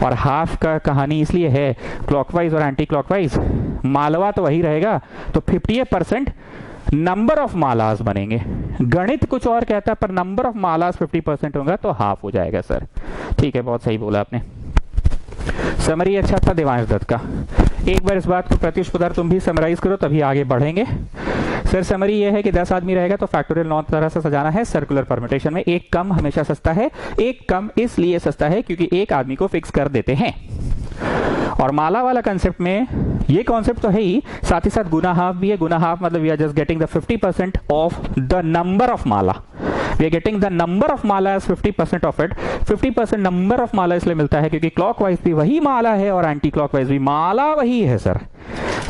और हाफ का कहानी इसलिए है क्लॉकवाइज और एंटी क्लॉकवाइज, मालवा तो वही रहेगा, तो 50% नंबर ऑफ मालास बनेंगे। गणित कुछ और कहता है पर नंबर ऑफ मालास 50% होगा तो हाफ हो जाएगा सर। ठीक है, बहुत सही बोला आपने। समरी अच्छा था देवांश दत्त का। एक बार इस बात को प्रत्युष पुदार तुम भी समराइज करो तभी आगे बढ़ेंगे। सर समरी ये है कि 10 आदमी रहेगा तो फैक्टोरियल 9 तरह से सजाना है सर्कुलर परम्यूटेशन में। एक कम हमेशा सस्ता है। एक कम इसलिए सस्ता है क्योंकि एक आदमी को फिक्स कर देते हैं। और माला वाला कंसेप्ट में ये कॉन्सेप्ट तो है ही, साथ ही साथ गुना हाफ भी है। गुना हाफ मतलब we are just getting the 50% of the number of माला। We are getting the number of माला as 50% of it. 50% number of माला इसलिए मिलता है क्योंकि क्लॉकवाइज भी वही माला है और एंटी क्लॉकवाइज भी माला वही है सर।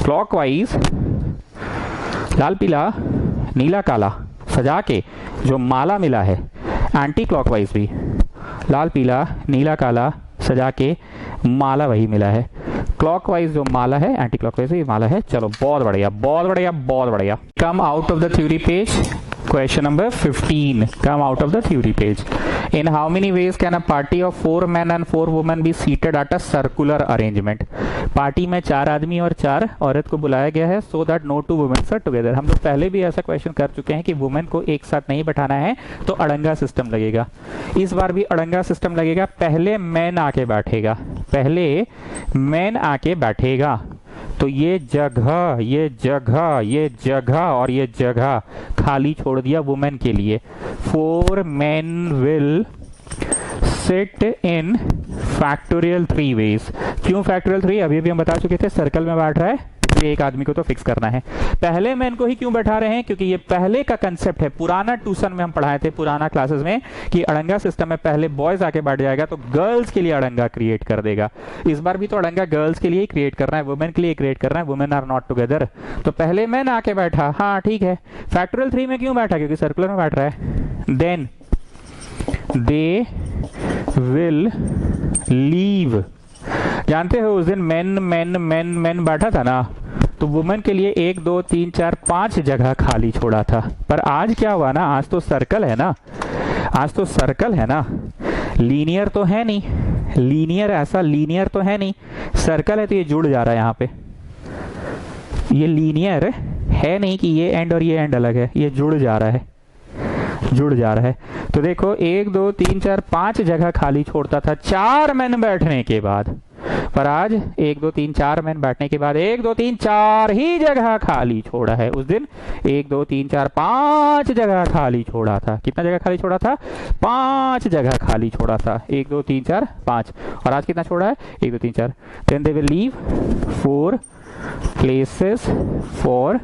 क्लॉकवाइज लाल पीला नीला काला सजा के जो माला मिला है, एंटी क्लॉकवाइज भी लाल पीला नीला काला सजा के माला वही मिला है। क्लॉकवाइज जो माला है, एंटी क्लॉकवाइज भी माला है। चलो बहुत बढ़िया, बहुत बढ़िया, बहुत बढ़िया। Come out of the theory page. Question number 15. Come out of the theory page. In how many ways can a party of 4 men and 4 women be seated at a circular arrangement? Party में 4 आदमी और 4 औरत को बुलाया गया है so that no two women are together. हम लोग पहले भी ऐसा क्वेश्चन कर चुके हैं कि वुमेन को एक साथ नहीं बैठाना है तो अड़ंगा सिस्टम लगेगा। इस बार भी अड़ंगा सिस्टम लगेगा। पहले मैन आके बैठेगा, पहले मैन आके बैठेगा तो ये जगह, ये जगह, ये जगह और ये जगह खाली छोड़ दिया वुमेन के लिए। 4 men will sit in factorial 3 ways। क्यों फैक्टोरियल 3? अभी भी हम बता चुके थे, सर्कल में बैठ रहा है एक आदमी को तो फिक्स करना है। पहले मैन को ही क्यों बैठा रहे हैं? क्योंकि ये पहले का कंसेप्ट है। पुराना ट्यूशन में हम पढ़ाए थे, पुराना क्लासेस में, कि अड़ंगा सिस्टम में पहले बॉयज आके बैठ जाएगा तो गर्ल्स के लिए अड़ंगा क्रिएट कर देगा। इस बार भी तो अड़ंगा गर्ल्स के लिए ही क्रिएट करना है, वुमेन के लिए क्रिएट करना है। वुमेन आर नॉट टुगेदर, तो पहले मैन आके बैठा। हाँ ठीक है। फैक्टोरियल 3 में क्यों बैठा? क्योंकि सर्कुलर में बैठ रहा है। Then they will leave. जानते हो उस दिन मैन मैन मैन मैन बैठा था ना, तो वुमेन के लिए 1 2 3 4 5 जगह खाली छोड़ा था। पर आज क्या हुआ ना, आज तो सर्कल है ना, आज तो सर्कल है ना, लीनियर तो है नहीं, लीनियर ऐसा लीनियर तो है नहीं, सर्कल है तो ये जुड़ जा रहा है। यहाँ पे ये लीनियर है नहीं कि ये एंड और ये एंड अलग है, ये जुड़ जा रहा है, जुड़ जा रहा है। तो देखो 1 2 3 4 5 जगह खाली छोड़ता था 4 मैन बैठने के बाद, पर आज 1 2 3 4 मैन बैठने के बाद 1 2 3 4 ही जगह खाली छोड़ा है। उस दिन 1 2 3 4 5 जगह खाली छोड़ा था। कितना जगह खाली छोड़ा था? 5 जगह खाली छोड़ा था। 1 2 3 4 5। और आज कितना छोड़ा है? 1 2 3 4। Then they will leave 4 places for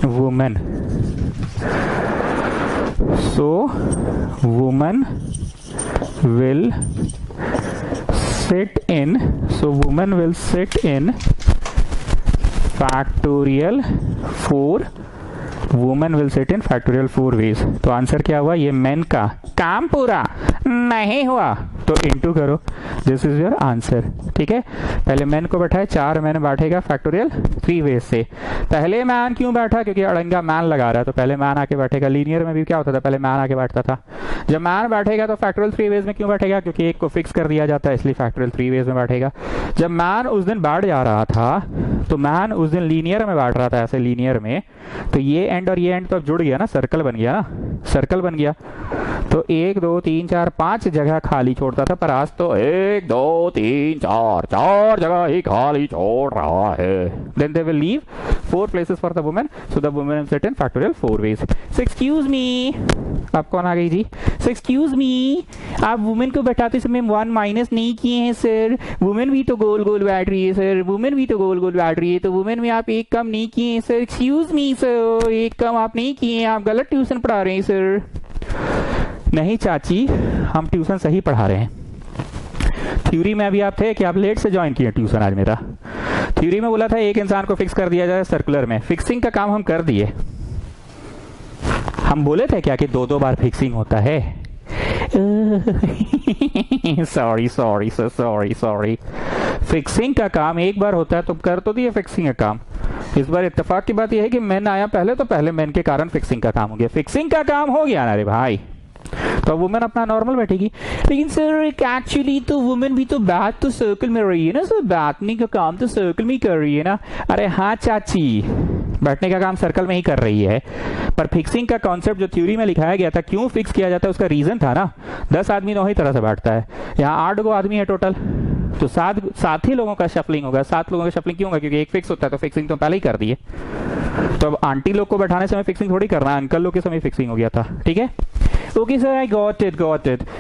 women. So woman will sit in, so woman will sit in factorial 4, woman will sit in factorial 4 ways। तो आंसर क्या हुआ? ये मैन का काम पूरा नहीं हुआ तो इंटू करो, दिस इज योर आंसर। ठीक है, पहले मैन को बैठा है, 4 मैन बैठेगा फैक्टोरियल 3 वेज से। पहले मैन क्यों बैठा? क्योंकि अड़ंगा मैन लगा रहा है तो पहले मैन आके बैठेगा। लीनियर में भी क्या होता था? पहले मैन आके बैठता था। जब मैन बैठेगा तो फैक्टोरियल 3 वेज में क्यों बैठेगा? क्योंकि एक को फिक्स कर दिया जाता है, इसलिए फैक्टोरियल 3 वेज में बैठेगा। जब मैन उस दिन बैठ जा रहा था तो मैन उस दिन लीनियर में बैठ रहा था, ऐसे लीनियर में, तो ये एंड और ये एंड तो अब जुड़ गया ना, सर्कल बन गया ना, सर्कल बन गया। तो 1 2 3 4 5 जगह खाली छोड़ता था, पर आज तो 1 2 3 4 जगह ही खाली छोड़ रहा है। Then they will leave 4 places for the women, so the women will sit in factorial 4 ways. Excuse me, आप कौन आ गई जी? एक्सक्यूज मी, आप वुमेन को बैठाते समय 1 माइनस नहीं किए हैं सर? वुमेन भी तो गोल गोल बैठ रही है सर, वुमेन भी तो गोल गोल बैठ रही है, तो वुमेन में आप 1 कम नहीं किए हैं सर। एक्सक्यूज मी सर, 1 कम आप नहीं किए हैं, आप गलत ट्यूशन पढ़ा रहे हैं सर। नहीं चाची, हम ट्यूशन सही पढ़ा रहे हैं। थ्योरी में अभी आप थे कि आप लेट से ज्वाइन किए ट्यूशन। आज मेरा थ्योरी में बोला था एक इंसान को फिक्स कर दिया जाए सर्कुलर में, फिक्सिंग का काम हम कर दिए। हम बोले थे क्या कि 2-2 बार फिक्सिंग होता है? Sorry sorry sir, sorry sorry. Fixing का काम एक बार होता है तो कर तो दिए फिक्सिंग का काम। इस बार इत्तेफाक की बात यह है कि मेन आया पहले, तो पहले मेन के कारण फिक्सिंग का काम हो गया। फिक्सिंग का काम हो गया ना रे भाई, तो वुमेन अपना नॉर्मल बैठेगी। लेकिन सर एक्चुअली तो वुमेन भी तो बात तो सर्कल में रही है ना सर, बैठने का काम तो सर्कल में ही कर रही है ना। अरे हाँ चाची, बैठने का काम सर्कल में ही कर रही है, पर फिक्सिंग का कॉन्सेप्ट जो थ्योरी में लिखाया गया था, क्यों फिक्स किया जाता है उसका रीजन था ना। 10 आदमी 9 ही तरह से बैठता है, यहाँ 8 आदमी है टोटल, तो 7 ही लोगों का शफलिंग होगा। 7 लोगों का शफलिंग क्यों होगा, क्योंकि एक फिक्स होता है, तो फिक्सिंग तो पहले ही कर दी है। तो अब आंटी लोग को बैठाने समय फिक्सिंग थोड़ी करना है, अंकल लोग के समय फिक्सिंग हो गया था। ठीक है, okay sir, I got it.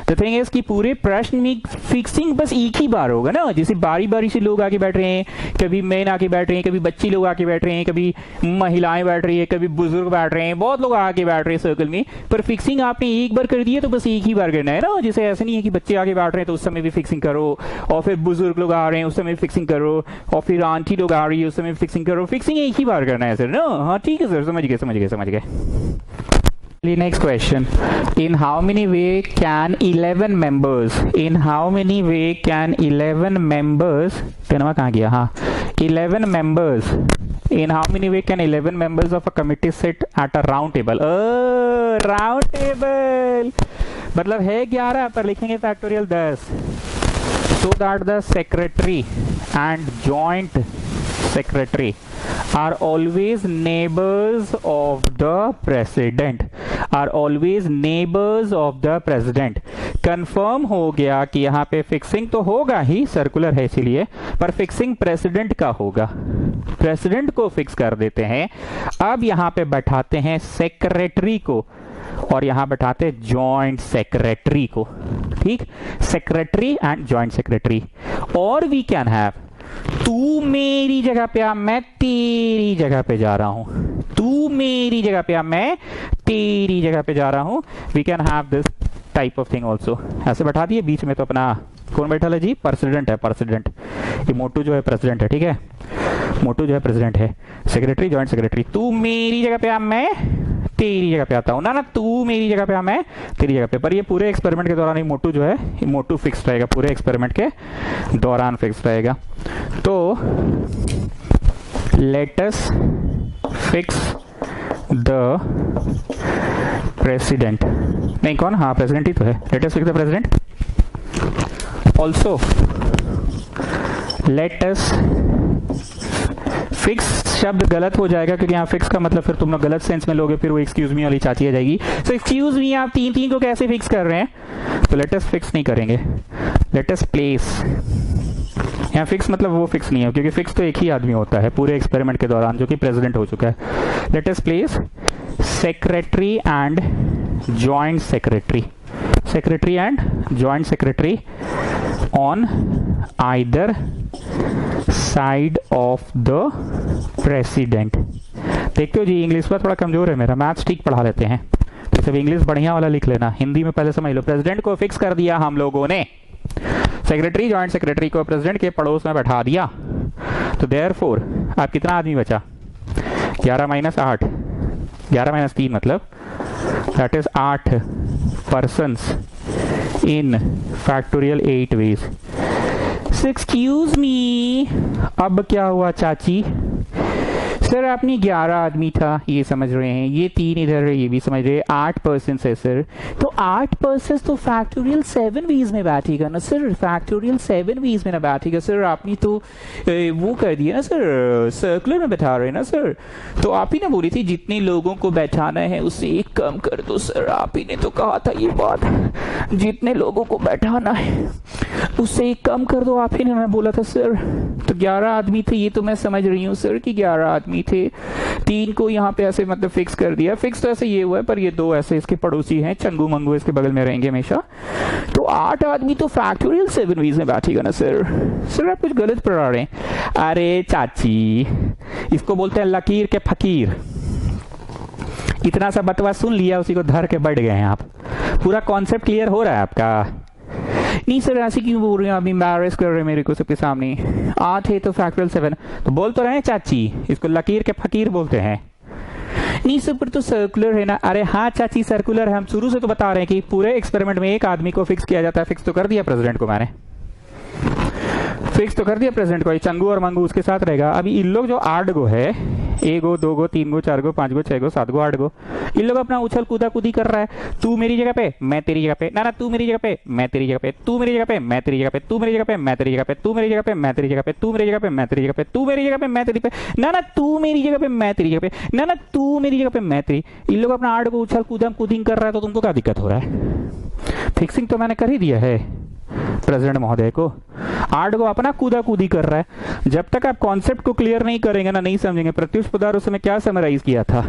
The thing is कि पूरे प्रश्न में फिक्सिंग बस एक ही बार होगा ना, जैसे बारी बारी से लोग आके बैठ रहे हैं, कभी मेन आके बैठ रहे हैं, कभी बच्ची लोग आके बैठ रहे हैं, कभी महिलाएं बैठ रही है, कभी बुजुर्ग बैठ रहे हैं, बहुत लोग आके बैठ रहे हैं सर्कल में। पर फिक्सिंग आपने एक बार कर दी है, तो बस एक ही बार करना है ना। जैसे ऐसे नहीं है कि बच्चे आके बैठ रहे हैं तो उस समय भी फिक्सिंग करो, और फिर बुजुर्ग लोग आ रहे हैं उस समय फिक्सिंग करो, और फिर आंटी लोग आ रही है उस समय फिक्सिंग करो। फिक्सिंग एक ही बार करना है सर ना। हाँ ठीक है सर, समझ गए। Next question. In how many way can 11 members? In how many way can 11 members? पेनवा कहाँ गया? हाँ, 11 members. In how many way can 11 members of a committee sit at a round table? Round table. मतलब है 11 पर लिखेंगे factorial 10. So that the secretary and joint secretary are always neighbors of the president. Are always neighbors of the president. Confirm हो गया कि यहाँ पे fixing तो होगा ही, सर्कुलर है इसीलिए, पर फिक्सिंग प्रेसिडेंट का होगा। प्रेसिडेंट को फिक्स कर देते हैं। अब यहाँ पे बैठाते हैं सेक्रेटरी को, और यहां बैठाते जॉइंट सेक्रेटरी को। ठीक, सेक्रेटरी एंड जॉइंट सेक्रेटरी। और वी कैन हैव, तू मेरी जगह पे आ, मैं तेरी जगह पे जा रहा हूं, तू मेरी जगह पे आ, मैं तेरी जगह पे जा रहा हूं। We can have this type of thing also. ऐसे बैठा दिए, बीच में तो अपना कौन बैठा है जी? प्रेसिडेंट है, प्रेसिडेंट। ये मोटू जो है प्रेसिडेंट है, ठीक है, मोटू जो है प्रेसिडेंट है। सेक्रेटरी जॉइंट सेक्रेटरी, तू मेरी जगह पे आ, मैं तेरी जगह पे आता हूं ना, तू मेरी जगह पे आ, मैं तेरी जगह पे। पर ये पूरे एक्सपेरिमेंट के दौरान ही मोटू जो है, ये मोटू फिक्स रहेगा, पूरे एक्सपेरिमेंट के दौरान फिक्स रहेगा। तो let us fix the president, नहीं कौन, हाँ प्रेसिडेंट ही तो है। Let us fix the president. Also let us fix शब्द गलत हो जाएगा, क्योंकि यहाँ फिक्स का मतलब फिर तुम लोग गलत सेंस में लोगे, फिर वो एक्सक्यूज मी वाली चाची आ जाएगी। सो एक्सक्यूज मी, आप तीन को कैसे फिक्स कर रहे हैं? तो लेट अस फिक्स नहीं करेंगे, लेट अस प्लेस। यहाँ फिक्स मतलब वो फिक्स नहीं है, क्योंकि फिक्स तो एक ही आदमी होता है पूरे एक्सपेरिमेंट के दौरान, जो कि प्रेसिडेंट हो चुका है। Let us place secretary and joint secretary, secretary and joint secretary on either side of the president. देखते हो जी, इंग्लिश पर थोड़ा कमजोर है मेरा, मैथ्स ठीक पढ़ा लेते हैं, तो सब इंग्लिश बढ़िया वाला लिख लेना, हिंदी में पहले समझ लो। प्रेसिडेंट को फिक्स कर दिया हम लोगों ने, सेक्रेटरी जॉइंट सेक्रेटरी को प्रेसिडेंट के पड़ोस में बैठा दिया। तो देयरफॉर अब कितना आदमी बचा? 11 - 8, 11 - 3 मतलब that is 8 persons in factorial 8 ways। Excuse me, अब क्या हुआ चाची? सर आपने 11 आदमी था, ये समझ रहे हैं, ये 3 इधर है, ये भी समझ रहे हैं, 8 पर्सन है सर। तो 8 पर्सन तो फैक्टोरियल 7 वेज में बैठेगा ना सर, फैक्टोरियल 7 वेज में ना बैठेगा सर। आपने तो वो कर दिया ना सर, सर्कुलर में बैठा रहे हैं ना सर। तो आप ही ना बोली थी जितने लोगों को बैठाना है उससे एक कम कर दो सर, आप ही ने तो कहा था ये बात, जितने लोगों को बैठाना है उससे एक कम कर दो, आप ही ने बोला था सर। तो 11 आदमी थे, ये तो मैं समझ रही हूँ सर कि 11 आदमी थे, 3 को यहाँ पे ऐसे मतलब फिक्स कर दिया। फिक्स तो ऐसे ये हुआ है, पर ये 2 ऐसे इसके पड़ोसी हैं, चंगू मंगू इसके बगल में रहेंगे हमेशा। तो 8 आदमी तो फैक्टोरियल 7 वेज में बैठेगा ना सर। सर आप कुछ गलत पढ़ा रहे हैं। अरे चाची, इसको बोलते हैं लकीर के फकीर। इतना सा बतवा सुन लिया, उसी को धर के बैठ गए हैं आप। पूरा कॉन्सेप्ट क्लियर हो रहा है आपका? नहीं सर ऐसे क्यों बोल रहे हैं, आप एम्बैरेस कर रहे हैं मेरे को सबके सामने। 8 है तो फैक्टोरियल 7, तो बोल तो रहे हैं चाची, इसको लकीर के फकीर बोलते हैं। नहीं सर पर तो सर्कुलर है ना। अरे हाँ चाची सर्कुलर है, हम शुरू से तो बता रहे हैं कि पूरे एक्सपेरिमेंट में एक आदमी को फिक्स किया जाता है। फिक्स तो कर दिया प्रेसिडेंट को, मैंने फिक्स तो कर दिया प्रेसिडेंट को, चंगू और मंगू उसके साथ रहेगा। अभी इन लोग जो 8 गो है, 1 गो 2 गो 3 गो 4 गो 5 गो 6 गो 7 गो 8 गो। इन लोग अपना उछल कूदा कूदी कर रहा है, तू मेरी जगह पे मैं तेरी जगह पे, ना तू मेरी जगह पे मैं तेरी जगह पे, तू मेरी जगह पे मैं तेरी जगह पे, तू मेरी जगह पे मैं तेरी जगह पे, तू मेरी जगह पे मैं तेरी जगह पे, तू मेरी जगह पे मैं तेरी जगह पे, तू मेरी जगह पे मैं तेरी पे, ना तू मेरी जगह पे मैं तेरी जगह पे, ना तू मेरी जगह पे मैं तेरी। इन लोग अपना 8 को उछल कूदम कूदिंग कर रहा है, तो तुमको क्या दिक्कत हो रहा है? फिक्सिंग तो मैंने कर ही दिया है प्रेसिडेंट महोदय को। 8 को अपना कूदा कूदी कर रहा है। जब तक आप कॉन्सेप्ट को क्लियर नहीं करेंगे ना, नहीं समझेंगे। प्रत्युष पदार उस समय क्या समराइज किया था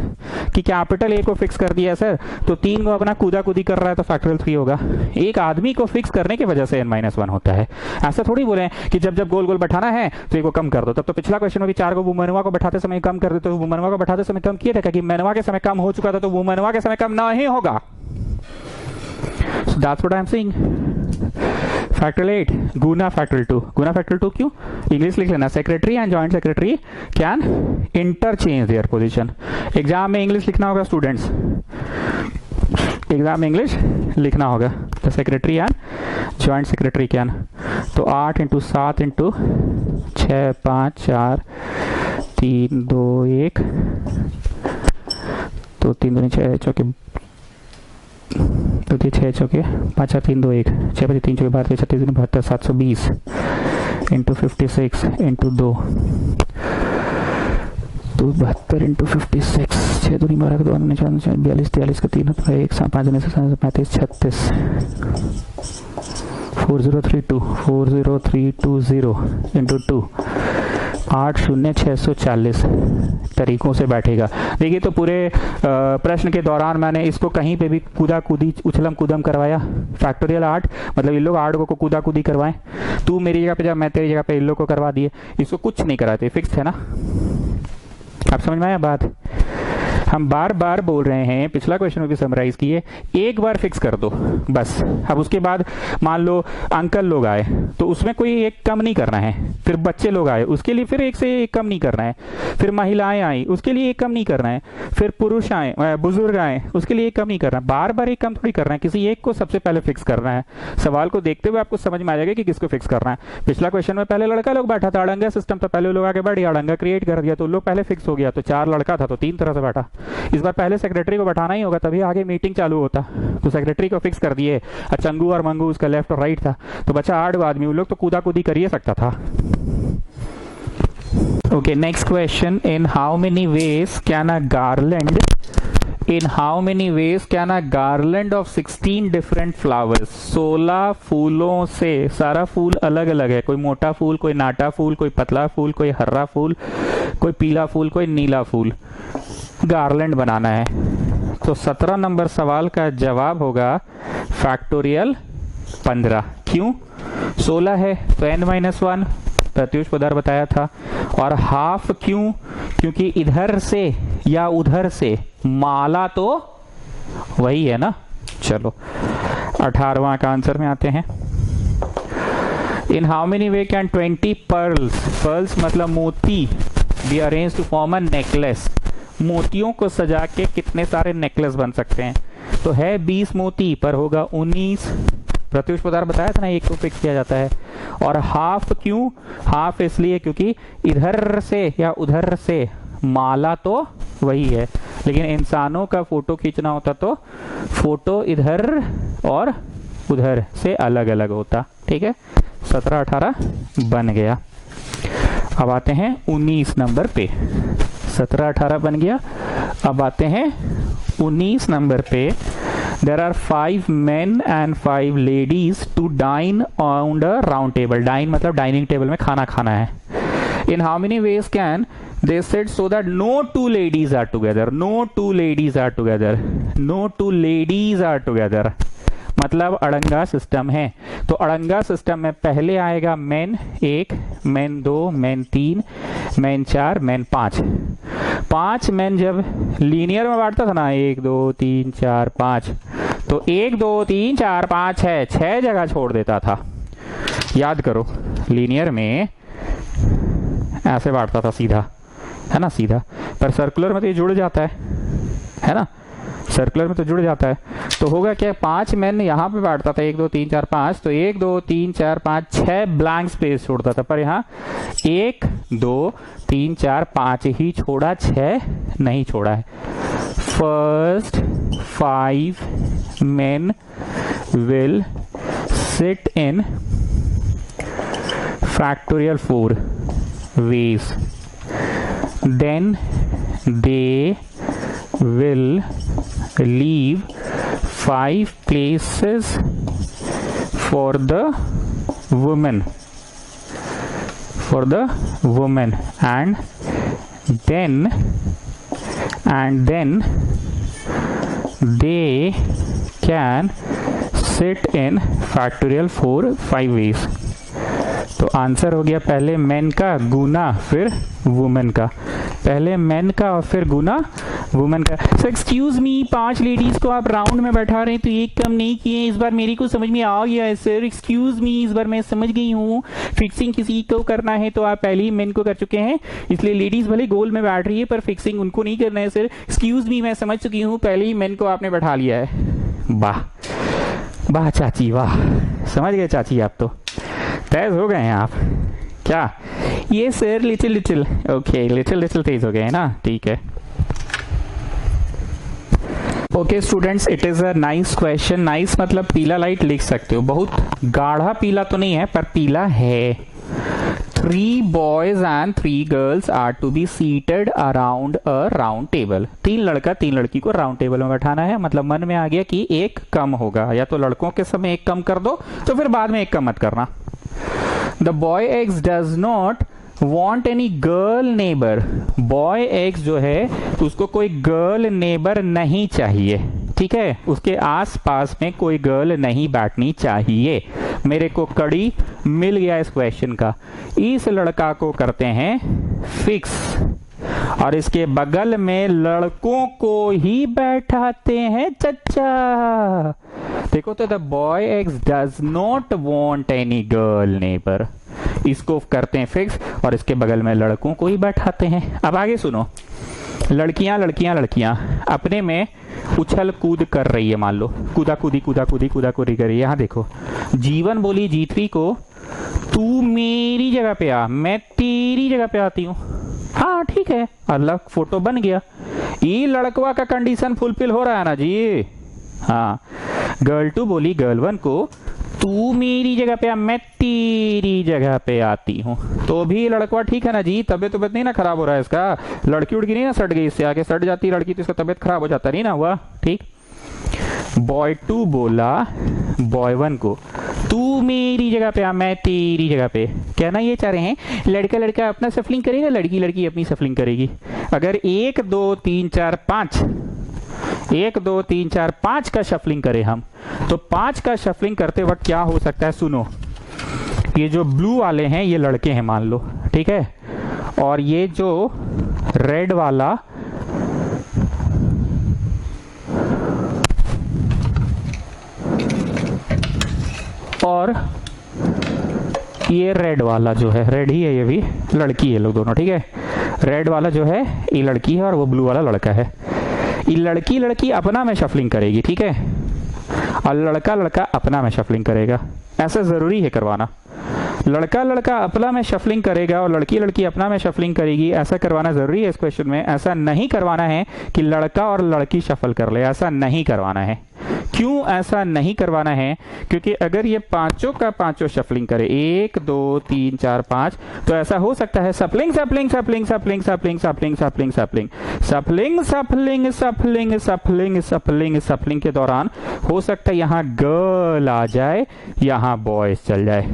कि कैपिटल ए को फिक्स कर दिया सर, तो 3 को अपना कूदा कूदी कर रहा है, तो फैक्टोरियल 3 होगा। एक आदमी को फिक्स करने की वजह से n-1 होता है। ऐसा थोड़ी बोले कि जब जब गोल गोल बैठाना है तो एक को कम कर दो। तब तो पिछला क्वेश्चन में भी 4 को वुमनवा को बैठाते समय कम कर देते, तो वुमनवा को बैठाते समय कम किया था कि मैनवा के समय कम हो चुका था, तो वुमनवा के समय कम ना ही होगा। So that's what I'm saying. Factorial 8 Guna factorial 2, Guna factorial 2 क्यों? इंग्लिश लिख लेना, secretary and joint secretary can interchange their position. Exam में इंग्लिश लिखना होगा स्टूडेंट्स, एग्जाम में इंग्लिश लिखना होगा। तो secretary and joint secretary can, तो 8 × 7 × 6 5 4 3 2 1, तो 3 2 6 चौके, तो 6 चौके 5 4 3 2 1, 6 5 3 चौके 12 36 72 720 × 56 × 2, तो 72 × 56, 6 दूनी 12 का 2 42 43 का 3 1 5 35 36 4032 4032 × 2 80640 तरीकों से बैठेगा। देखिए, तो पूरे प्रश्न के दौरान मैंने इसको कहीं पे भी कूदा कूदी उछलम कूदम करवाया। फैक्टोरियल 8 मतलब इन लोग 8 को कूदा कूदी करवाएं, तू मेरी जगह पे जा मैं तेरी जगह पे, इन लोग को करवा दिए। इसको कुछ नहीं कराते, फिक्स है ना। आप समझ में आया बात? हम बार बार बोल रहे हैं, पिछला क्वेश्चन में भी समराइज किए, एक बार फिक्स कर दो बस। अब उसके बाद मान लो अंकल लोग आए तो उसमें कोई एक कम नहीं करना है, फिर बच्चे लोग आए उसके लिए फिर एक से एक कम नहीं करना है, फिर महिलाएं आई उसके लिए एक कम नहीं करना है, फिर पुरुष आए बुजुर्ग आए उसके लिए एक कम नहीं करना है। बार बार एक कम थोड़ी करना है, किसी एक को सबसे पहले फिक्स करना है। सवाल को देखते हुए आपको समझ में आ जाएगा कि किसको फिक्स करना है। पिछला क्वेश्चन में पहले लड़का लोग बैठा था, अड़ंगा सिस्टम था, पहले लोग आगे बढ़े, अड़ंगा क्रिएट कर दिया, तो लोग पहले फिक्स हो गया, तो 4 लड़का था तो 3 तरह से बैठा। इस बार पहले सेक्रेटरी को बैठाना ही होगा, तभी आगे मीटिंग चालू होता, तो सेक्रेटरी को फिक्स कर दिए। चंगू और मंगू उसका लेफ्ट और राइट था, तो बचा 8 आदमी, उन लोग तो कूदा कूदी कर ही सकता था। Okay, next question, in how many ways can a garland In how many ways can a garland of 16 different flowers, 16 फूलों से, सारा फूल अलग अलग है, कोई मोटा फूल, कोई नाटा फूल, कोई पतला फूल, कोई हरा फूल, कोई पीला फूल, कोई नीला फूल, गार्लैंड बनाना है। तो 17 नंबर सवाल का जवाब होगा फैक्टोरियल 15। क्यों? 16 है तो n-1 प्रत्युष पदार्थ बताया था, और हाफ क्यों? क्योंकि इधर से या उधर से माला तो वही है ना। चलो 18वां का आंसर में आते हैं। In how many ways can 20 pearls, pearls मतलब मोती, be arrange to form a necklace, मोतियों को सजा के कितने सारे नेकलेस बन सकते हैं? तो है 20 मोती पर होगा 19। प्रत्युष पदार्थ बताया था ना, एक को फिक्स किया जाता है। और हाफ क्यों? हाफ इसलिए क्योंकि इधर से या उधर से माला तो वही है, लेकिन इंसानों का फोटो खींचना होता तो फोटो इधर और उधर से अलग अलग होता। ठीक है, 17 18 बन गया। अब आते हैं 19 नंबर पे। 17 18 बन गया। अब आते हैं 19 नंबर पे। There are 5 men and 5 ladies to dine on a round table. Dine मतलब डाइनिंग टेबल में खाना खाना है। In how many ways can they sit so that no 2 ladies are together? No 2 ladies are together. No 2 ladies are together. मतलब अड़ंगा system है, तो अड़ंगा system में पहले आएगा main 1, main 2, main 3, main 4, main 5। 5 main जब लीनियर में बांटता था ना, 1 2 3 4 5, तो 1 2 3 4 5 6 जगह छोड़ देता था। याद करो, लीनियर में ऐसे बांटता था सीधा, है ना, सीधा, पर सर्कुलर में तो ये जुड़ जाता है ना। सर्कुलर में तो जुड़ जाता है। तो होगा क्या, 5 मैन यहाँ पे बैठता था, 1 2 3 4 5, तो 1 2 3 4 5 6 ब्लैंक स्पेस छोड़ता था, पर यहाँ 1 2 3 4 5 ही छोड़ा, 6 नहीं छोड़ा है। First 5 men will sit in factorial 4 ways, then they will leave 5 places for the women, and then they can sit in factorial 4 5 ways। तो आंसर हो गया पहले मेन का गुना फिर वुमेन का, पहले मेन का और फिर गुना वुमेन का। सर एक्सक्यूज मी, 5 लेडीज को आप राउंड में बैठा रहे हैं तो एक कम नहीं किए, इस बार मेरे को समझ में आ गया है सर, एक्सक्यूज मी, इस बार मैं समझ गई हूँ। फिक्सिंग किसी को करना है तो आप पहले ही मेन को कर चुके हैं, इसलिए लेडीज भले गोल में बैठ रही है पर फिक्सिंग उनको नहीं करना है सर। एक्सक्यूज मी, मैं समझ चुकी हूँ, पहले ही मेन को आपने बैठा लिया है। वाह वाह चाची वाह, समझ गए चाची, आप तो तेज हो गए हैं आप। क्या ये सर लिटिल ओके, लिटिल तेज हो गए हैं ना, ठीक है। Okay students, it is a nice question. Nice मतलब पीला लाइट लिख सकते हो, बहुत गाढ़ा पीला तो नहीं है पर पीला है। 3 boys and 3 girls are to be seated around a round table। 3 लड़का 3 लड़की को राउंड टेबल में बैठाना है, मतलब मन में आ गया कि एक कम होगा, या तो लड़कों के समय एक कम कर दो तो फिर बाद में एक कम मत करना। The boy X does not want any girl neighbor। Boy x जो है उसको कोई गर्ल नेबर नहीं चाहिए, ठीक है, उसके आस पास में कोई गर्ल नहीं बैठनी चाहिए। मेरे को कड़ी मिल गया इस क्वेश्चन का। इस लड़का को करते हैं फिक्स और इसके बगल में लड़कों को ही बैठाते हैं चच्चा। देखो तो the boy x does not want any girl neighbour, इसको करते हैं फिक्स और इसके बगल में लड़कों को ही बैठाते हैं। अब आगे सुनो, लड़कियां अपने में उछल कूद कर रही है, मान लो कूदा कूदी कर रही है। यहाँ देखो, जीवन बोली G3 को, तू मेरी जगह पे आ, मैं तेरी जगह पे आती हूँ। हाँ ठीक है, अलग फोटो बन गया। ये लड़कवा का कंडीशन फुलफिल हो रहा है ना जी। हाँ, गर्ल 2 बोली गर्ल 1 को, तू मेरी जगह पे आ, मैं तेरी जगह पे आती हूँ। तो भी लड़कवा ठीक है ना जी, तबियत नहीं ना खराब हो रहा है इसका, लड़की उड़की नहीं ना सट गई, इससे आगे सट जाती लड़की तो इसका तबियत खराब हो जाता नहीं ना हुआ, ठीक। बॉय 2 बोला बॉय 1 को, तू मेरी जगह पे आ, मैं तेरी जगह पे। कहना ये चाह रहे हैं लड़का अपना सफलिंग करेगा, लड़की अपनी सफलिंग करेगी। अगर 1 2 3 4 5 1 2 3 4 5 का शफलिंग करें हम, तो 5 का शफलिंग करते वक्त क्या हो सकता है, सुनो। ये जो ब्लू वाले हैं ये लड़के हैं मान लो, ठीक है, और ये जो रेड वाला और ये रेड वाला जो है, रेड ही है, ये भी लड़की है, लोग दोनों, ठीक है। रेड वाला जो है ये लड़की है और वो ब्लू वाला लड़का है। ये लड़की अपना में शफलिंग करेगी, ठीक है, और लड़का अपना में शफलिंग करेगा। ऐसा जरूरी है करवाना, लड़का अपना में शफलिंग करेगा और लड़की अपना में शफलिंग करेगी, ऐसा करवाना जरूरी है इस क्वेश्चन में। ऐसा नहीं करवाना है कि लड़का और लड़की शफल कर ले, ऐसा नहीं करवाना है। क्यों ऐसा नहीं करवाना है, क्योंकि अगर ये पांचों का पांचों शफलिंग करे, 1 2 3 4 5, तो ऐसा हो सकता है सफलिंग सफलिंग सफलिंग सफलिंग सफलिंग सफलिंग सफलिंग सफलिंग सफलिंग सफलिंग सफलिंग सफलिंग सफलिंग सफलिंग के दौरान हो सकता है यहाँ गर्ल आ जाए, यहाँ बॉयज चल जाए।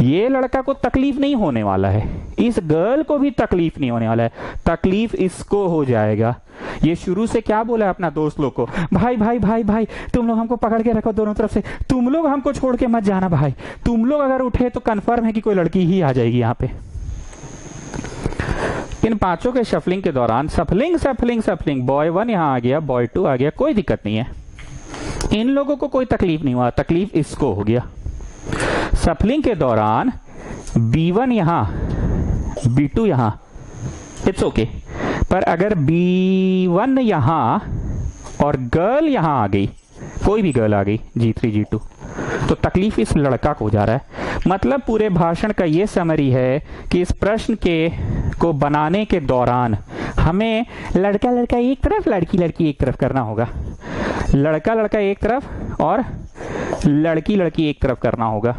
ये लड़का को तकलीफ नहीं होने वाला है, इस गर्ल को भी तकलीफ नहीं होने वाला है, तकलीफ इसको हो जाएगा। ये शुरू से क्या बोला अपना दोस्त लोग को, भाई भाई भाई भाई तुम लोग हमको पकड़ के रखो दोनों तरफ से, तुम लोग हमको छोड़ के मत जाना भाई, तुम लोग अगर उठे तो कंफर्म है कि कोई लड़की ही आ जाएगी यहाँ पे। इन पांचों के शफलिंग के दौरान सफलिंग सफलिंग सफलिंग, बॉय 1 यहाँ आ गया, बॉय 2 आ गया, कोई दिक्कत नहीं है, इन लोगों को कोई तकलीफ नहीं हुआ, तकलीफ इसको हो गया। सफलिंग के दौरान B1 यहां, B2 यहां, इट्स ओके, पर अगर B1 यहां और गर्ल यहां आ गई, कोई भी गर्ल आ गई, G3 G2, तो तकलीफ इस लड़का को जा रहा है। मतलब पूरे भाषण का ये समरी है कि इस प्रश्न को बनाने के दौरान हमें लड़का लड़का एक तरफ, लड़की लड़की एक तरफ करना होगा, लड़का लड़का एक तरफ और लड़की लड़की एक तरफ करना होगा,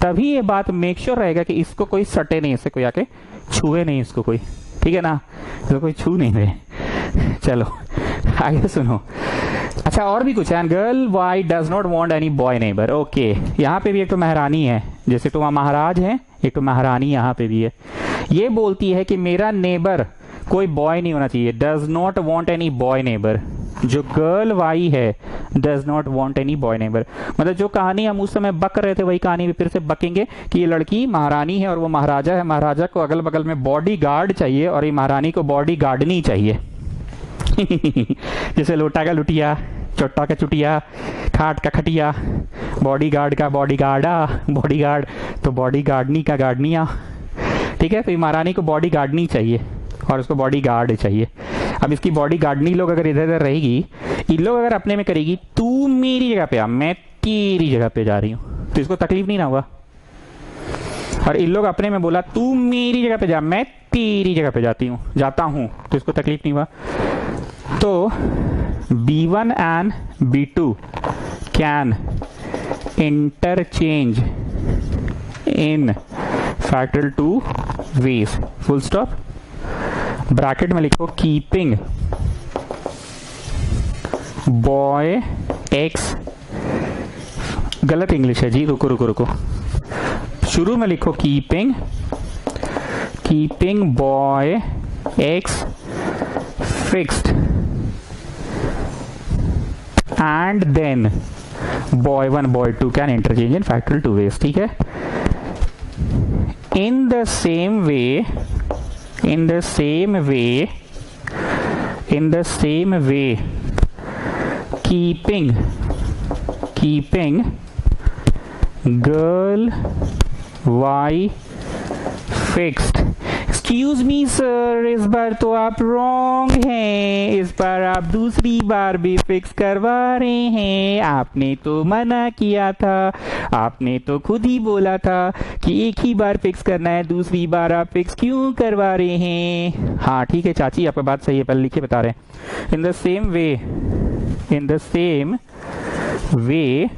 तभी ये बात मेक श्योर रहेगा कि इसको कोई सटे नहीं, इससे कोई आके छुए नहीं इसको कोई, ठीक है ना, इसको कोई छू नहीं दे। चलो आगे सुनो। अच्छा और भी कुछ है। Girl why does not want any boy neighbour. Okay, यहाँ पे भी एक तो महारानी है, जैसे तो वहाँ महाराज है, एक तो महारानी यहाँ पे भी है। ये बोलती है कि मेरा नेबर कोई बॉय नहीं होना चाहिए, does not want any boy neighbour. जो गर्ल वाई है does not want any boy neighbour, मतलब जो कहानी हम उस समय बक रहे थे वही कहानी भी फिर से बकेंगे कि ये लड़की महारानी है और वो महाराजा है, महाराजा को अगल बगल में बॉडी गार्ड चाहिए और ये महारानी को बॉडी गार्डनी चाहिए। जैसे लोटा का लुटिया, चोटा का चुटिया, खाट का खटिया, बॉडी गार्ड का बॉडी गार्डा, बॉडी गार्ड तो बॉडी गार्डनी का गार्डनिया, ठीक है। तो ये महारानी को बॉडी गार्डनी चाहिए और उसको बॉडी गार्ड चाहिए। अब इसकी बॉडी गार्डनी लोग अगर इधर इधर रहेगी, इन लोग अगर अपने में करेगी तू मेरी जगह पे आ, मैं तेरी जगह पे जा रही हूँ, तो इसको तकलीफ नहीं ना होगा। और इन लोग अपने में बोला तू मेरी जगह पे जा, मैं तेरी जगह पे जाता हूँ, तो इसको तकलीफ नहीं हुआ। तो B1 and B2 can interchange in factorial 2 ways, full stop। Bracket में लिखो कीपिंग बॉय एक्स, गलत इंग्लिश है जी, रुको रुको रुको, शुरू में लिखो keeping boy x fixed and then boy 1 boy 2 can interchange in factorial 2 ways, ठीक है। in the same way keeping girl y fixed। Excuse me sir, इस बार तो आप रॉन्ग हैं, इस बार आप दूसरी बार भी फिक्स करवा रहे हैं, आपने तो मना किया था, आपने तो खुद ही बोला था कि एक ही बार फिक्स करना है, दूसरी बार आप फिक्स क्यों करवा रहे हैं। हाँ ठीक है चाची, आपका बात सही है, पहले लिख के बता रहे हैं। In the same way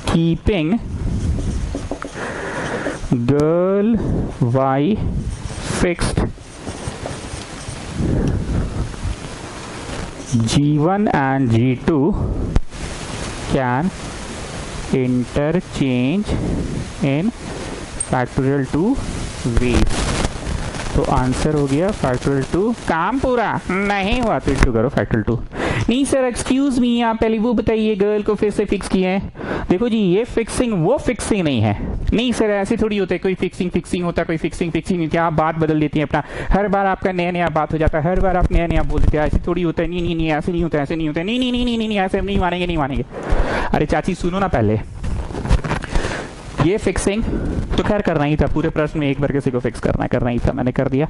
keeping girl y fixed G1 and G2 can interchange in factorial 2 ways। तो आंसर हो गया फैक्टोरियल 2। काम पूरा नहीं हुआ तो इशू करो फैक्टोरियल 2। नहीं सर एक्सक्यूज मी, आप पहले वो बताइए गर्ल को फिर से फिक्स किए हैं। देखो जी ये फिक्सिंग वो फिक्सिंग नहीं है। नहीं सर ऐसे थोड़ी होता है, कोई फिक्सिंग होता है, कोई फिक्सिंग नहीं होती। आप बात बदल देती हैं अपना, हर बार आपका नया बात हो जाता है, हर बार आप नया बोल देते हैं। ऐसे थोड़ी होता है, नहीं ऐसे नहीं होता, ऐसे नहीं होता, नहीं ऐसे नहीं मानेंगे। अरे चाची सुनो ना, पहले ये फिक्सिंग तो खैर करना ही था, पूरे प्रश्न में एक बार किसी को फिक्स करना ही था, मैंने कर दिया।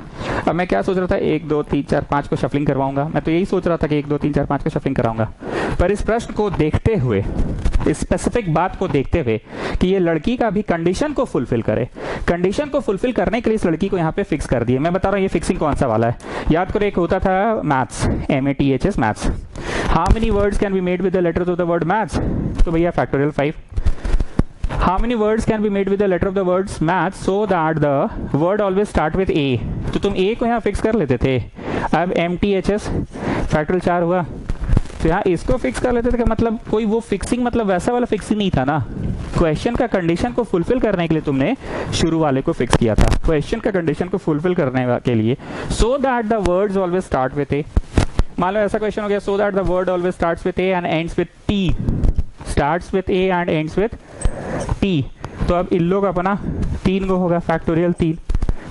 अब मैं क्या सोच रहा था, 1 2 3 4 5 को शफलिंग करवाऊंगा। मैं तो यही सोच रहा था कि 1 2 3 4 5 को शफलिंग कराऊंगा, पर इस प्रश्न को देखते हुए, इस स्पेसिफिक बात को देखते हुए कि ये लड़की का भी कंडीशन को फुलफिल करे, कंडीशन को फुलफिल करने के लिए इस लड़की को यहाँ पे फिक्स कर दिया। मैं बता रहा हूँ ये फिक्सिंग कौन सा वाला है। याद करो एक होता था maths, MATHS maths, how many words can be made with the letters of the word maths, तो भैया factorial 5। How many words can be made with the letter of the words math so that the word always start with A? तो तुम A को यहाँ fix कर लेते थे। अब MTHS फैक्टोरियल 4 हुआ, तो यहाँ इसको फिक्स कर लेते थे। मतलब कोई वो फिक्सिंग, मतलब वैसा वाला फिक्सिंग नहीं था ना। क्वेश्चन का कंडीशन को फुलफिल करने के लिए तुमने शुरू वाले को फिक्स किया था, क्वेश्चन का कंडीशन को फुलफिल करने के लिए, so that the words always start with A। मान लो ऐसा क्वेश्चन हो गया, so that the word always starts with A and ends with T, starts with A and ends with T। तो अब इन लोग अपना 3 को होगा फैक्टोरियल 3,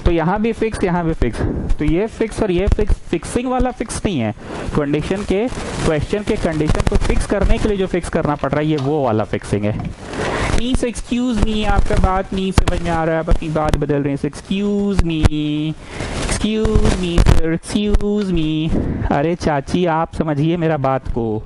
तो यहाँ भी फिक्स, यहाँ भी फिक्स। तो ये फिक्स और ये फिक्स, फिक्सिंग वाला फिक्स नहीं है, कंडीशन के, क्वेश्चन के कंडीशन को फिक्स करने के लिए जो फिक्स करना पड़ रहा है ये वो वाला फिक्सिंग है। नहीं से एक्सक्यूज मी, आपका बात नहीं समझ में आ रहा है, आप अपनी बात बदल रहे हैं। Excuse excuse me sir, excuse me. अरे चाची आप समझिए मेरा बात को।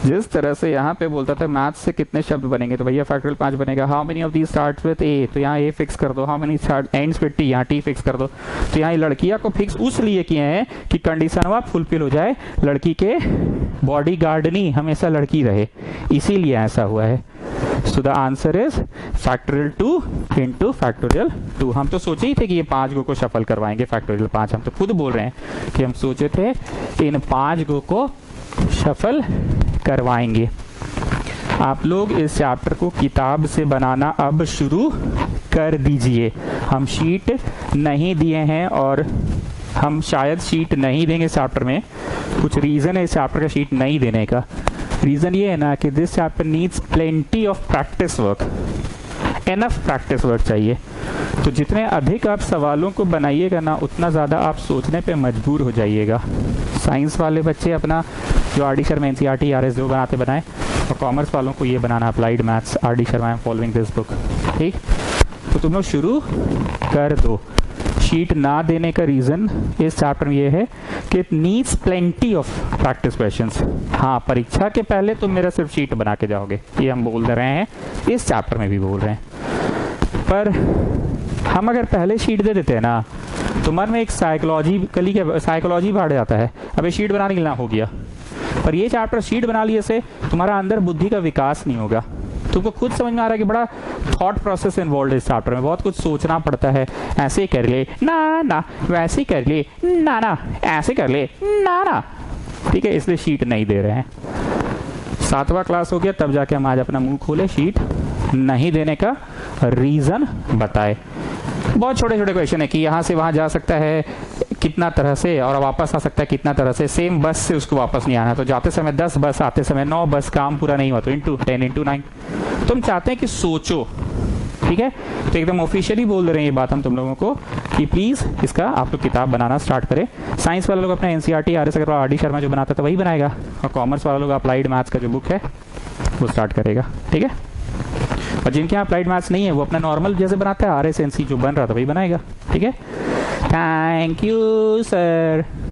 जिस तरह से यहाँ पे बोलता था मैथ्स से कितने शब्द बनेंगे, तो भैया फैक्टोरियल 5 बनेगा। How many of these starts with A, तो यहाँ ए फिक्स कर दो। How many ends with T, यहाँ टी फिक्स कर दो। तो यहाँ लड़कियाँ को फिक्स उस लिए किए हैं कि कंडीशन वह फुलफिल हो जाए, लड़की के बॉडी गार्ड नहीं हमेशा लड़की रहे, इसीलिए ऐसा हुआ है। So the answer is factorial 2 into factorial 2। हम तो सोचे ही थे कि ये 5 गो को शफल करवाएंगे फैक्टोरियल 5। हम तो खुद बोल रहे हैं कि हम सोचे थे इन 5 गो को शफल करवाएंगे। आप लोग इस चैप्टर को किताब से बनाना अब शुरू कर दीजिए। हम शीट नहीं दिए हैं और हम शायद शीट नहीं देंगे चैप्टर में। कुछ रीज़न है इस चैप्टर का शीट नहीं देने का। रीज़न ये है ना कि this chapter needs plenty of practice work, enough practice work चाहिए। तो जितने अधिक आप सवालों को बनाइएगा ना, उतना ज़्यादा आप सोचने पे मजबूर हो जाइएगा। साइंस वाले बच्चे अपना जो R D Sharma NCERT RS जो बनाते बनाएं, और कॉमर्स वालों को ये बनाना applied maths R D Sharma, I am following this book. ठीक, तो तुम लोग शुरू कर दो। शीट ना देने का रीज़न इस चैप्टर में ये है कि it needs plenty of practice questions. हाँ, परीक्षा के पहले तुम मेरा सिर्फ शीट बना के जाओगे, ये हम बोल रहे हैं, इस चैप्टर में भी बोल रहे हैं। पर हम अगर पहले शीट दे देते हैं ना, तो मन में एक साइकोलॉजी बढ़ जाता है, अबे शीट बनाने के लिए हो गया। पर ये चैप्टर शीट बना लिए से तुम्हारा अंदर बुद्धि का विकास नहीं होगा। तुमको खुद समझ में आ रहा है कि बड़ा थॉट प्रोसेस इन्वॉल्व है इस चैप्टर में, बहुत कुछ सोचना पड़ता है। ऐसे कर ले ना ना, वैसे कर ले ना ना, ऐसे कर ले ना ना। ठीक है, इसलिए शीट नहीं दे रहे हैं। 7वां क्लास हो गया तब जाके हम आज अपना मुंह खोले, शीट नहीं देने का रीजन बताए। बहुत छोटे छोटे क्वेश्चन है कि यहाँ से वहाँ जा सकता है कितना तरह से, और वापस आ सकता है कितना तरह से। सेम बस से उसको वापस नहीं आना, तो जाते समय 10 बस, आते समय 9 बस, काम पूरा नहीं हुआ तो इंटू 10 इंटू 9। तुम चाहते हैं कि सोचो, ठीक है। तो एकदम ऑफिशियली बोल रहे हैं ये बात हम तुम लोगों को कि प्लीज इसका आप लोग किताब बनाना स्टार्ट करें। साइंस वाले लोग अपना एनसीईआरटी आरएस अगर आर डी शर्मा जो बनाता था वही बनाएगा, और कॉमर्स वाला लोग अप्लाइड मैथ्स का जो बुक है वो स्टार्ट करेगा, ठीक है। और जिनके यहाँ अप्लाइड मैथ्स नहीं है वो अपना नॉर्मल जैसे बनाता है, आरएस एनसी जो बन रहा था वही बनाएगा, ठीक है। Thank you sir.